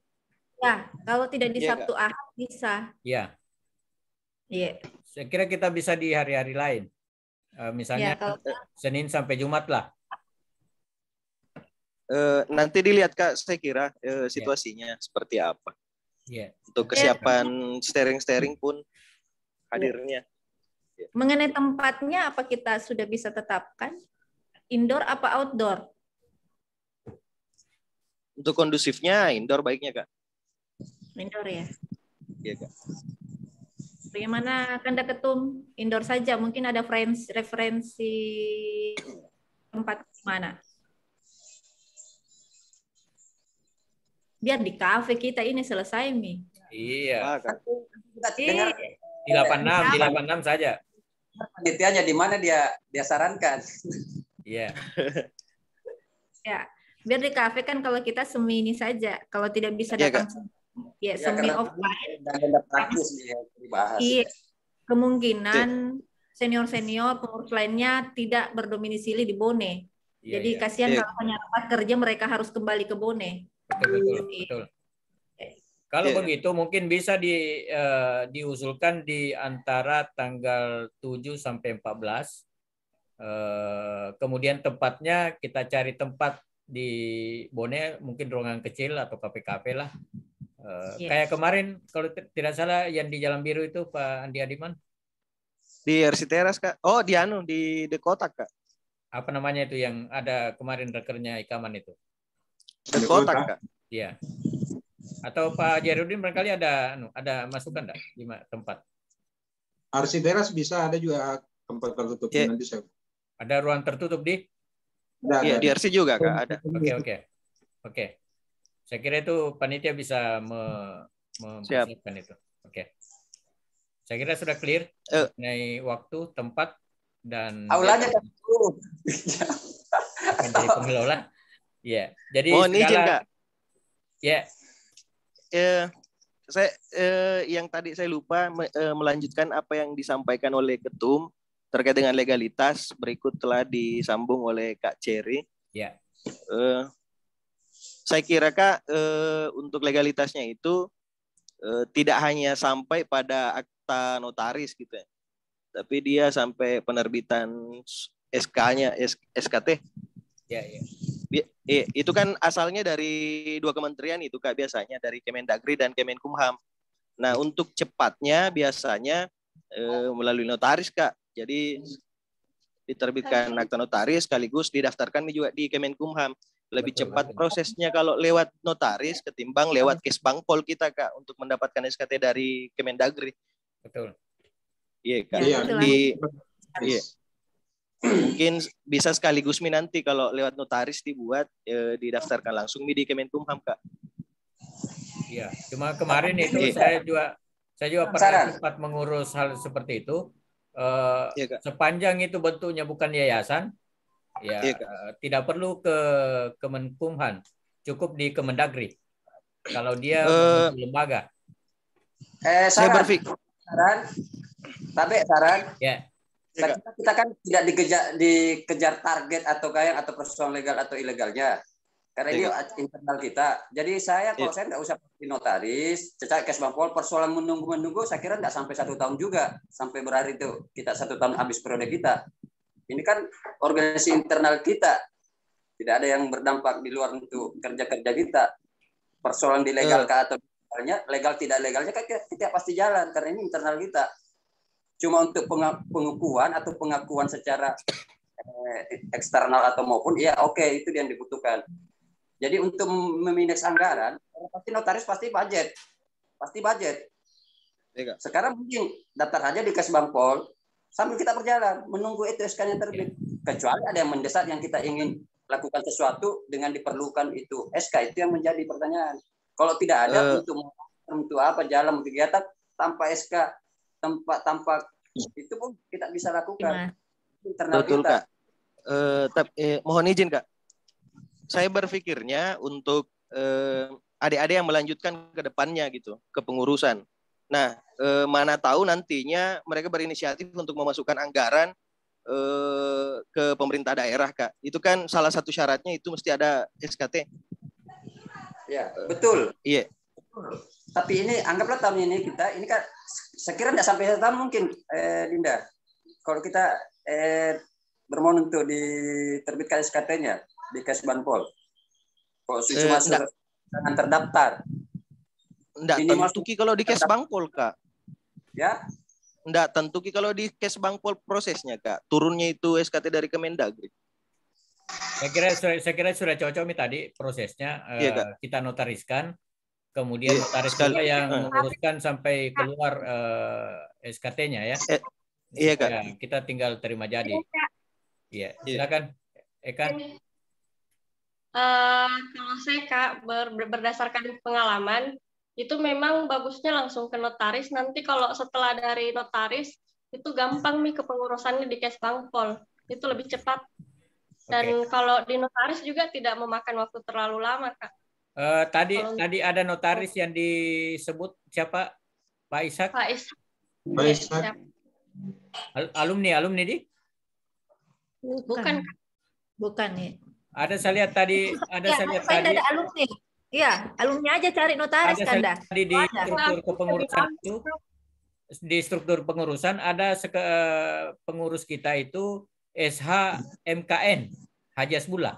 Ya, kalau tidak di Iya, Sabtu Ahad bisa. Iya. Iya. Saya kira kita bisa di hari-hari lain. Misalnya Ya, kalau Senin sampai Jumat lah. Nanti dilihat Kak, saya kira situasinya seperti apa. Iya. Untuk kesiapan steering pun hadirnya. mengenai tempatnya apa kita sudah bisa tetapkan? Indoor apa outdoor? Untuk kondusifnya indoor baiknya Kak. Indoor ya. Iya Kak. Bagaimana Kanda Ketum? Indoor saja, mungkin ada referensi tempat mana? Biar di kafe kita ini selesai, Mi. Iya. Dengar Di 86 saja. panitianya di mana dia sarankan. Iya. Ya, biar di kafe kan kalau kita semi ini saja. Kalau tidak bisa Iya, datang ya semi karena offline. agenda praktis dibahas. Iya, kemungkinan senior-senior pengurus lainnya tidak berdomisili di Bone. Iya, Jadi iya. kasihan Iya. kalau hanya rapat kerja mereka harus kembali ke Bone. Betul. Kalau Iya. begitu mungkin bisa diusulkan di antara tanggal 7 sampai 14. Kemudian tempatnya kita cari tempat di Bone, mungkin ruangan kecil atau kafe-kafe lah. Iya. Kayak kemarin kalau tidak salah yang di Jalan Biru itu Pak Andi Adiman. Di RC Teras Kak. Oh di di Kotak Kak. Apa namanya itu yang ada kemarin rekernya Ikaman itu? Di Kotak Kak. Iya. Atau Pak Jarudin barangkali ada masukan enggak di tempat? RC Teras bisa, ada juga tempat tertutup nanti saya. Ada ruang tertutup di? Iya, di RC juga Kak ada. Oke. Saya kira itu panitia bisa mempersiapkan itu. Oke. Saya kira sudah clear mengenai waktu, tempat, dan Aulanya dari pengelola. Ya. Jadi Mohon izin Kak. Ya. Saya yang tadi saya lupa melanjutkan apa yang disampaikan oleh Ketum terkait dengan legalitas, berikut telah disambung oleh Kak Cherry. Ya. Saya kira Kak untuk legalitasnya itu tidak hanya sampai pada akta notaris gitu ya, tapi dia sampai penerbitan SK-nya, SKT. Ya. Itu kan asalnya dari 2 kementerian itu Kak, biasanya dari Kemendagri dan Kemenkumham. Nah untuk cepatnya biasanya melalui notaris Kak. Jadi diterbitkan akta notaris sekaligus didaftarkan juga di Kemenkumham. Lebih cepat prosesnya kalau lewat notaris ketimbang lewat Kesbangpol kita Kak untuk mendapatkan SKT dari Kemendagri. Betul. Iya Kak. Iya. Mungkin bisa sekaligus nanti kalau lewat notaris dibuat didaftarkan langsung di Kemenkumham Kak. Iya, cuma kemarin itu saya juga pernah sempat mengurus hal seperti itu. Sepanjang itu bentuknya bukan yayasan, ya tidak perlu ke Kemenkumham, cukup di Kemendagri. Kalau dia lembaga. Saya berpikir saran. Ya. Kita kan tidak dikejar target atau atau persoalan legal atau ilegalnya. Karena ini internal kita. Jadi saya nggak usah pakai notaris, cecak Kesbangpol, persoalan menunggu, saya kira nggak sampai 1 tahun juga. Sampai berakhir itu kita 1 tahun habis periode kita. Ini kan organisasi internal kita. Tidak ada yang berdampak di luar untuk kerja-kerja kita. Persoalan di legal atau legal tidak legalnya kan kita pasti jalan karena ini internal kita. Cuma untuk pengukuhan atau pengakuan secara eksternal atau maupun itu yang dibutuhkan. Jadi untuk memindex anggaran pasti notaris pasti budget. Iya, Kak. Sekarang mungkin daftar aja di Kesbangpol sambil kita berjalan menunggu itu SK-nya terbit. Kecuali ada yang mendesak yang kita ingin lakukan sesuatu dengan diperlukan itu SK, itu yang menjadi pertanyaan. Kalau tidak ada untuk apa jalan kegiatan tanpa SK, tanpa itu pun kita bisa lakukan. Betul Kak. Mohon izin Kak. Saya berpikirnya untuk adik-adik yang melanjutkan ke depannya gitu, ke pengurusan. Nah, mana tahu nantinya mereka berinisiatif untuk memasukkan anggaran ke pemerintah daerah, Kak. Itu kan salah satu syaratnya itu mesti ada SKT. Ya, betul. Iya. Tapi ini anggaplah tahun ini kita, ini kan sekira tidak sampai tahun mungkin, Dinda. Kalau kita bermohon untuk diterbitkan SKT-nya di Kesbangpol. Kalau cuma jangan terdaftar. Enggak tentu kalau di Kesbangpol, Kak. Ya? Enggak tentu kalau di Kesbangpol prosesnya, Kak. Turunnya itu SKT dari Kemendagri. Saya kira sudah cocok nih tadi prosesnya. Iya, kita notariskan, kemudian notaris juga yang menguruskan sampai keluar SKT-nya ya. Iya, Kak. Kita tinggal terima jadi. Iya, silakan Eka. Kalau saya Kak berdasarkan pengalaman itu memang bagusnya langsung ke notaris. Nanti kalau setelah dari notaris itu gampang nih kepengurusannya di Kesbangpol. Itu lebih cepat. Dan kalau di notaris juga tidak memakan waktu terlalu lama, Kak. Tadi ada notaris yang disebut siapa? Pak Ishak? Pak Ishak. Pak Ishak. Alumni di? Bukan. Bukan nih. Ada saya lihat tadi, ada alumni. Iya, alumni aja cari notaris kan dah. Tadi di struktur kepengurusan itu, di struktur pengurusan ada pengurus kita itu SH MKN Haji Hasbullah.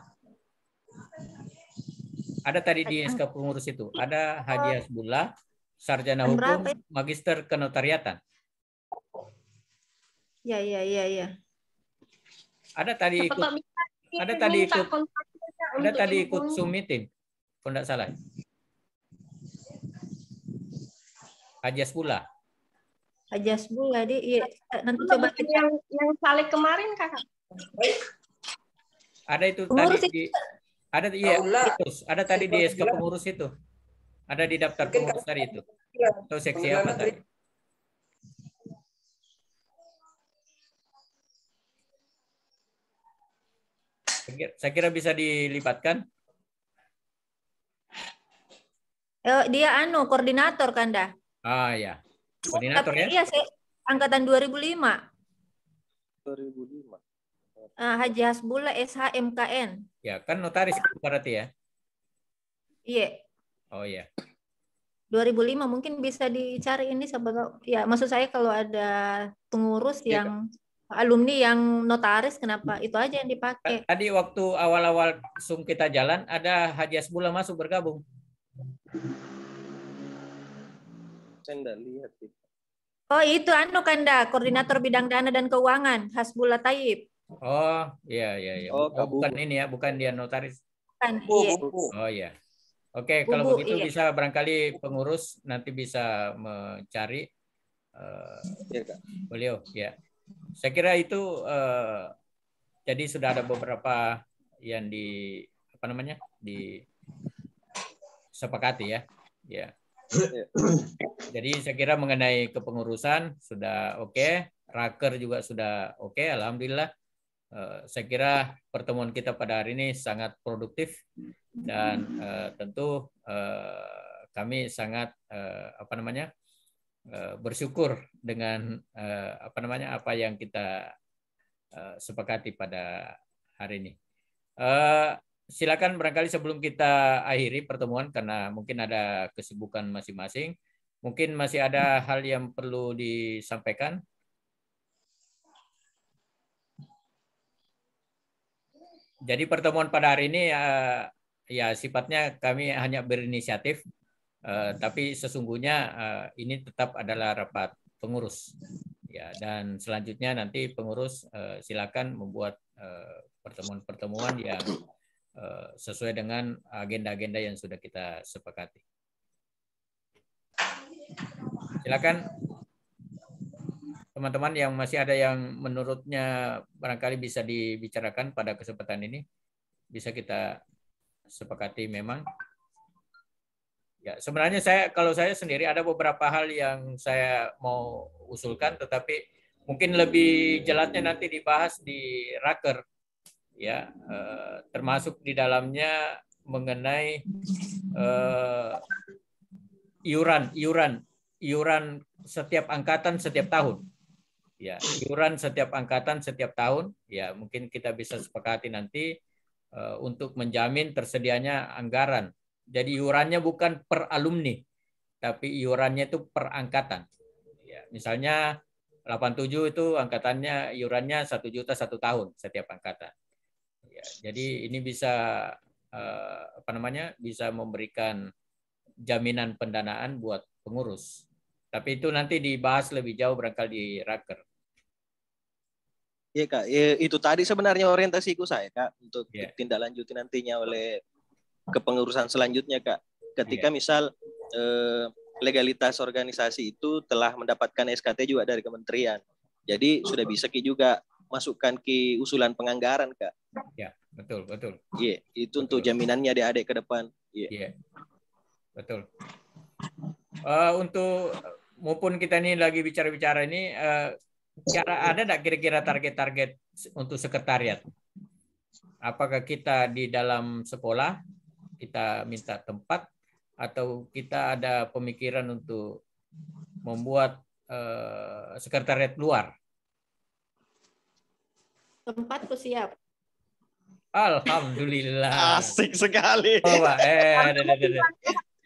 Ada tadi di SK pengurus itu, ada Haji Hasbullah, sarjana hukum, magister kenotariatan. Iya. Ada tadi ikut Zoom meeting. Kalau tidak salah. Haji Hasbullah. Haji Hasbullah iya. Nanti coba yang saleh kemarin Kakak. Ada itu tadi ada tadi di SK pengurus itu. Ada di daftar pengurus tadi itu. Atau seksi apa tadi? Saya kira bisa dilibatkan. Dia koordinator kan dah. Ah ya. Koordinator ya? Iya, angkatan 2005. 2005. Haji Hasbullah SH MKN. Ya, kan notaris berarti ya? Iya. Oh ya. 2005 mungkin bisa dicari ini ya, maksud saya kalau ada pengurus yang alumni yang notaris, kenapa itu aja yang dipakai. Tadi waktu awal-awal Zoom kita jalan ada Haji Hasbullah masuk bergabung. Saya enggak lihat itu. Oh, itu kan dah, koordinator bidang dana dan keuangan, Hasbullah Taib. Oh, iya. Oh, bukan ini ya, bukan dia notaris. Kan, iya. Oh iya. Oke, kalau begitu bisa barangkali pengurus nanti bisa mencari beliau ya. Saya kira itu jadi sudah ada beberapa yang disepakati ya. Ya. Jadi saya kira mengenai kepengurusan sudah oke, raker juga sudah oke, alhamdulillah. Saya kira pertemuan kita pada hari ini sangat produktif dan tentu kami sangat bersyukur dengan apa yang kita sepakati pada hari ini. Silakan barangkali sebelum kita akhiri pertemuan karena mungkin ada kesibukan masing-masing, mungkin masih ada hal yang perlu disampaikan. Jadi pertemuan pada hari ini ya sifatnya kami hanya berinisiatif, tapi sesungguhnya ini tetap adalah rapat pengurus. Ya, dan selanjutnya nanti pengurus silakan membuat pertemuan-pertemuan yang sesuai dengan agenda-agenda yang sudah kita sepakati. Silakan. teman-teman yang masih ada yang menurutnya barangkali bisa dibicarakan pada kesempatan ini, bisa kita sepakati memang. Ya, sebenarnya kalau saya sendiri ada beberapa hal yang saya mau usulkan, tetapi mungkin lebih jelasnya nanti dibahas di Raker, ya, termasuk di dalamnya mengenai iuran setiap angkatan setiap tahun. Ya, iuran setiap angkatan setiap tahun. Ya, mungkin kita bisa sepakati nanti untuk menjamin tersedianya anggaran. Jadi iurannya bukan per alumni, tapi iurannya itu per angkatan. Ya, misalnya 87 itu angkatannya iurannya 1 juta 1 tahun setiap angkatan. Ya, jadi ini bisa bisa memberikan jaminan pendanaan buat pengurus. Tapi itu nanti dibahas lebih jauh barangkali di Raker. Iya Kak, itu tadi sebenarnya orientasiku saya Kak untuk tindak lanjuti nantinya oleh kepengurusan selanjutnya Kak. Ketika misal legalitas organisasi itu telah mendapatkan SKT juga dari kementerian. Jadi sudah bisa Ki juga masukkan ke usulan penganggaran Kak. Ya, betul. Iya, itu betul. Untuk jaminannya adik-adik ke depan. Iya. Betul. Untuk maupun kita ini lagi bicara-bicara ini, ada nggak kira-kira target-target untuk sekretariat? Apakah kita di dalam sekolah kita minta tempat, atau kita ada pemikiran untuk membuat sekretariat luar? Tempatku siap. Alhamdulillah. Asik sekali. Oh, Pak.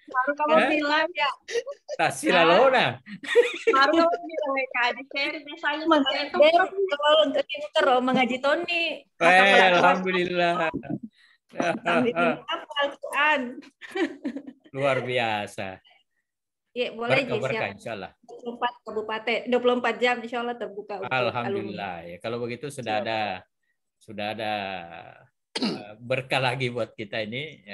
Baru kamu bilang ya. Tasilalona. Baru kamu bilang Kak, di seri biasanya kalau untuk pinter mengaji Tony. Alhamdulillah. Al-Quran. Luar biasa. Ya, boleh berkah insyaallah. 24 kabupaten, 24 jam insyaallah terbuka untuk alhamdulillah alumni. Ya, kalau begitu sudah ada berkah lagi buat kita ini,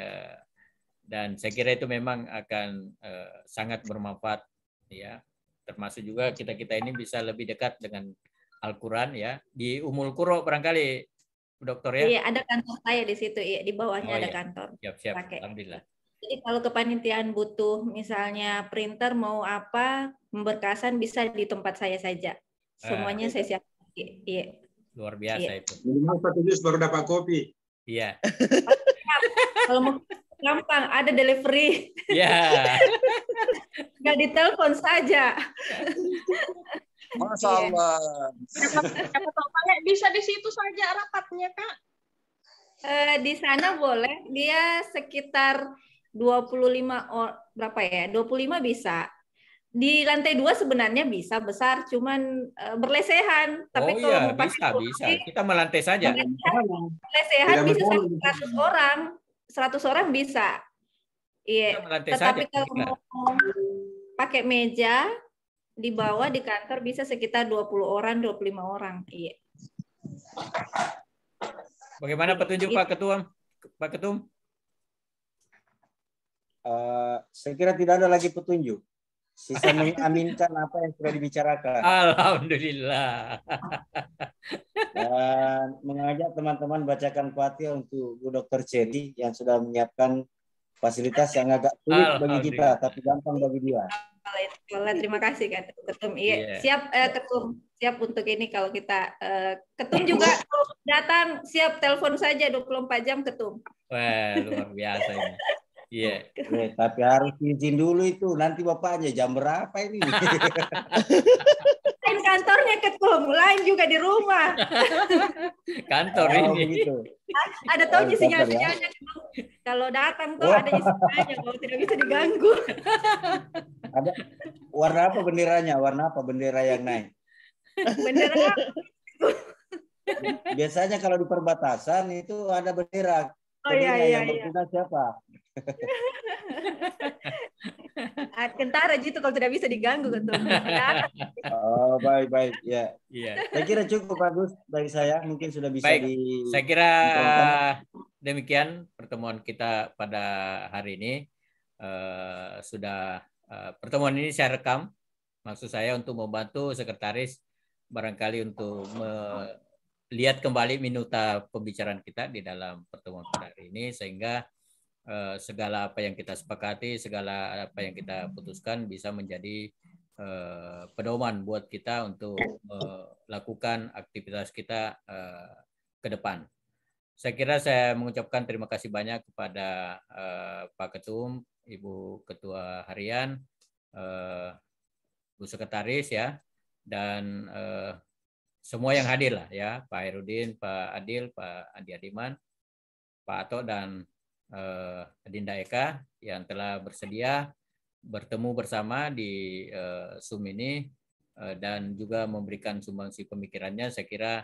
dan saya kira itu memang akan sangat bermanfaat, ya. Termasuk juga kita ini bisa lebih dekat dengan Al-Quran, ya. Di Ummul Qura barangkali Dokter, ya. Iya, ada kantor saya di situ, iya, di bawahnya ada kantor. Siap. Alhamdulillah. Jadi kalau kepanitiaan butuh misalnya printer mau apa, pemberkasan bisa di tempat saya saja. Semuanya saya siap. Iya. Luar biasa itu. Minimal 1 juz baru dapat kopi. Iya. Kalau mau gampang, ada delivery. Iya. Nggak ditelepon saja. Masya Allah. Bisa di situ saja rapatnya, Kak. Di sana boleh. Dia sekitar 25 berapa ya? 25 bisa. Di lantai 2 sebenarnya bisa besar, cuman berlesehan. Tapi kalau mau bisa. Kita melantai saja. Berlesehan bisa 100 orang. 100 orang bisa. Iya. Tetapi kalau mau pakai meja di bawah di kantor bisa sekitar 20 orang, 25 orang. Iya. Bagaimana petunjuk Pak Ketum? Saya kira tidak ada lagi petunjuk. Sisa mengaminkan apa yang sudah dibicarakan. Alhamdulillah. Dan mengajak teman-teman bacakan Fatihah untuk Bu Dr. Celi yang sudah menyiapkan fasilitas yang agak sulit bagi kita, tapi gampang bagi dia. Terima kasih Ketum. Iya, siap Ketum. Siap untuk ini kalau kita Ketum juga datang siap telepon saja 24 jam Ketum. Wah, luar biasa ini. Iya. Tapi harus izin dulu itu. Nanti bapaknya jam berapa ini? Lain kantornya Ketum, lain juga di rumah. Kantor ini. Gitu. Ada tahu sinyal-sinyalnya. Kalau datang tuh ada sinyalnya, kalau tidak bisa diganggu. Ada warna apa benderanya? Warna apa bendera yang naik? Bendera. Biasanya kalau di perbatasan itu ada bendera. Oh iya. Yang bertugas siapa? Kentara gitu kalau tidak bisa diganggu Ketum. Oh, baik ya. Saya kira cukup bagus dari saya, mungkin sudah bisa saya kira demikian pertemuan kita pada hari ini. Pertemuan ini saya rekam, maksud saya untuk membantu sekretaris barangkali untuk melihat kembali minuta pembicaraan kita di dalam pertemuan pada hari ini, sehingga segala apa yang kita sepakati, segala apa yang kita putuskan bisa menjadi pedoman buat kita untuk melakukan aktivitas kita ke depan. Saya kira saya mengucapkan terima kasih banyak kepada Pak Ketum, Ibu Ketua Harian, Bu Sekretaris ya, dan semua yang hadir lah ya, Pak Herudin, Pak Adil, Pak Andi Adiman, Pak Ato, dan Adinda Eka yang telah bersedia bertemu bersama di Zoom ini dan juga memberikan sumbangsi pemikirannya. Saya kira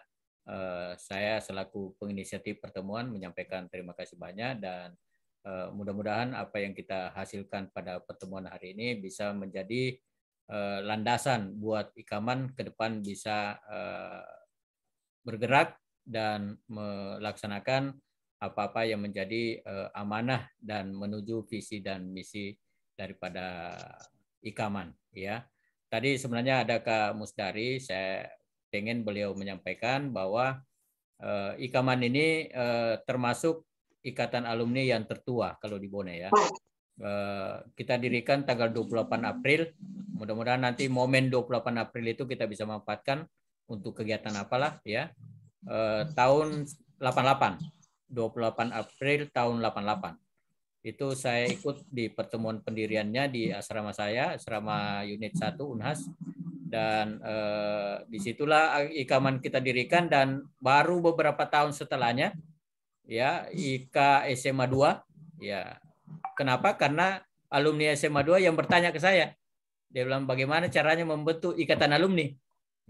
saya selaku penginisiatif pertemuan menyampaikan terima kasih banyak, dan mudah-mudahan apa yang kita hasilkan pada pertemuan hari ini bisa menjadi landasan buat Ikaman ke depan bisa bergerak dan melaksanakan apa-apa yang menjadi amanah dan menuju visi dan misi daripada Ikaman ya. Tadi sebenarnya ada Kak Musdari, saya pengen beliau menyampaikan bahwa Ikaman ini termasuk ikatan alumni yang tertua kalau di Bone ya. Kita dirikan tanggal 28 April. Mudah-mudahan nanti momen 28 April itu kita bisa manfaatkan untuk kegiatan apalah ya. Tahun 88. 28 April tahun 88. Itu saya ikut di pertemuan pendiriannya di asrama saya, asrama unit 1 Unhas. Dan disitulah Ikaman kita dirikan, dan baru beberapa tahun setelahnya ya IKA SMA 2 ya. Kenapa? Karena alumni SMA 2 yang bertanya ke saya. Dia bilang bagaimana caranya membentuk ikatan alumni.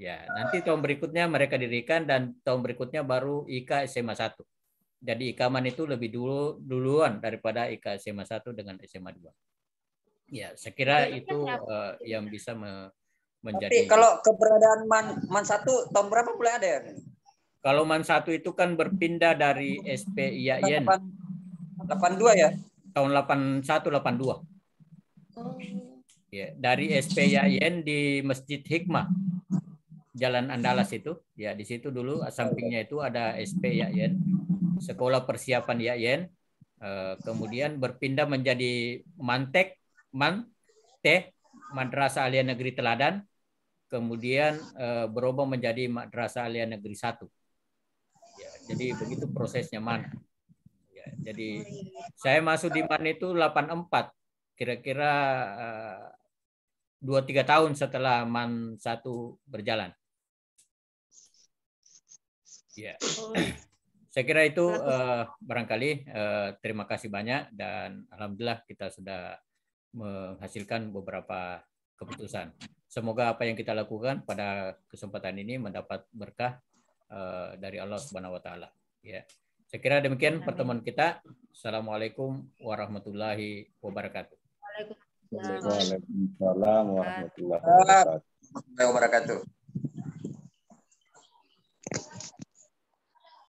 Ya, nanti tahun berikutnya mereka dirikan, dan tahun berikutnya baru IKA SMA 1. Jadi Ikaman itu lebih duluan daripada IKA SMA 1 dengan SMA 2. Ya, saya kira itu yang bisa menjadi. Tapi kalau keberadaan Man 1 tahun berapa mulai ada ya? Kalau Man 1 itu kan berpindah dari SP IAIN. 82 ya? Tahun 81 82. Ya, dari SP IAIN di Masjid Hikmah. Jalan Andalas itu, ya di situ dulu sampingnya itu ada SP IAIN. Sekolah Persiapan IAIN, kemudian berpindah menjadi Mantek, Madrasah Aliyah Negeri Teladan, kemudian berubah menjadi Madrasah Aliyah Negeri 1. Ya, jadi begitu prosesnya Man. Ya, jadi saya masuk di Man itu 84, kira-kira 2-3 tahun setelah Man 1 berjalan. Ya. Saya kira itu barangkali terima kasih banyak, dan alhamdulillah kita sudah menghasilkan beberapa keputusan. Semoga apa yang kita lakukan pada kesempatan ini mendapat berkah dari Allah Subhanahu wa taala ya. Saya kira demikian pertemuan kita. Assalamualaikum warahmatullahi wabarakatuh. Waalaikumsalam warahmatullahi wabarakatuh.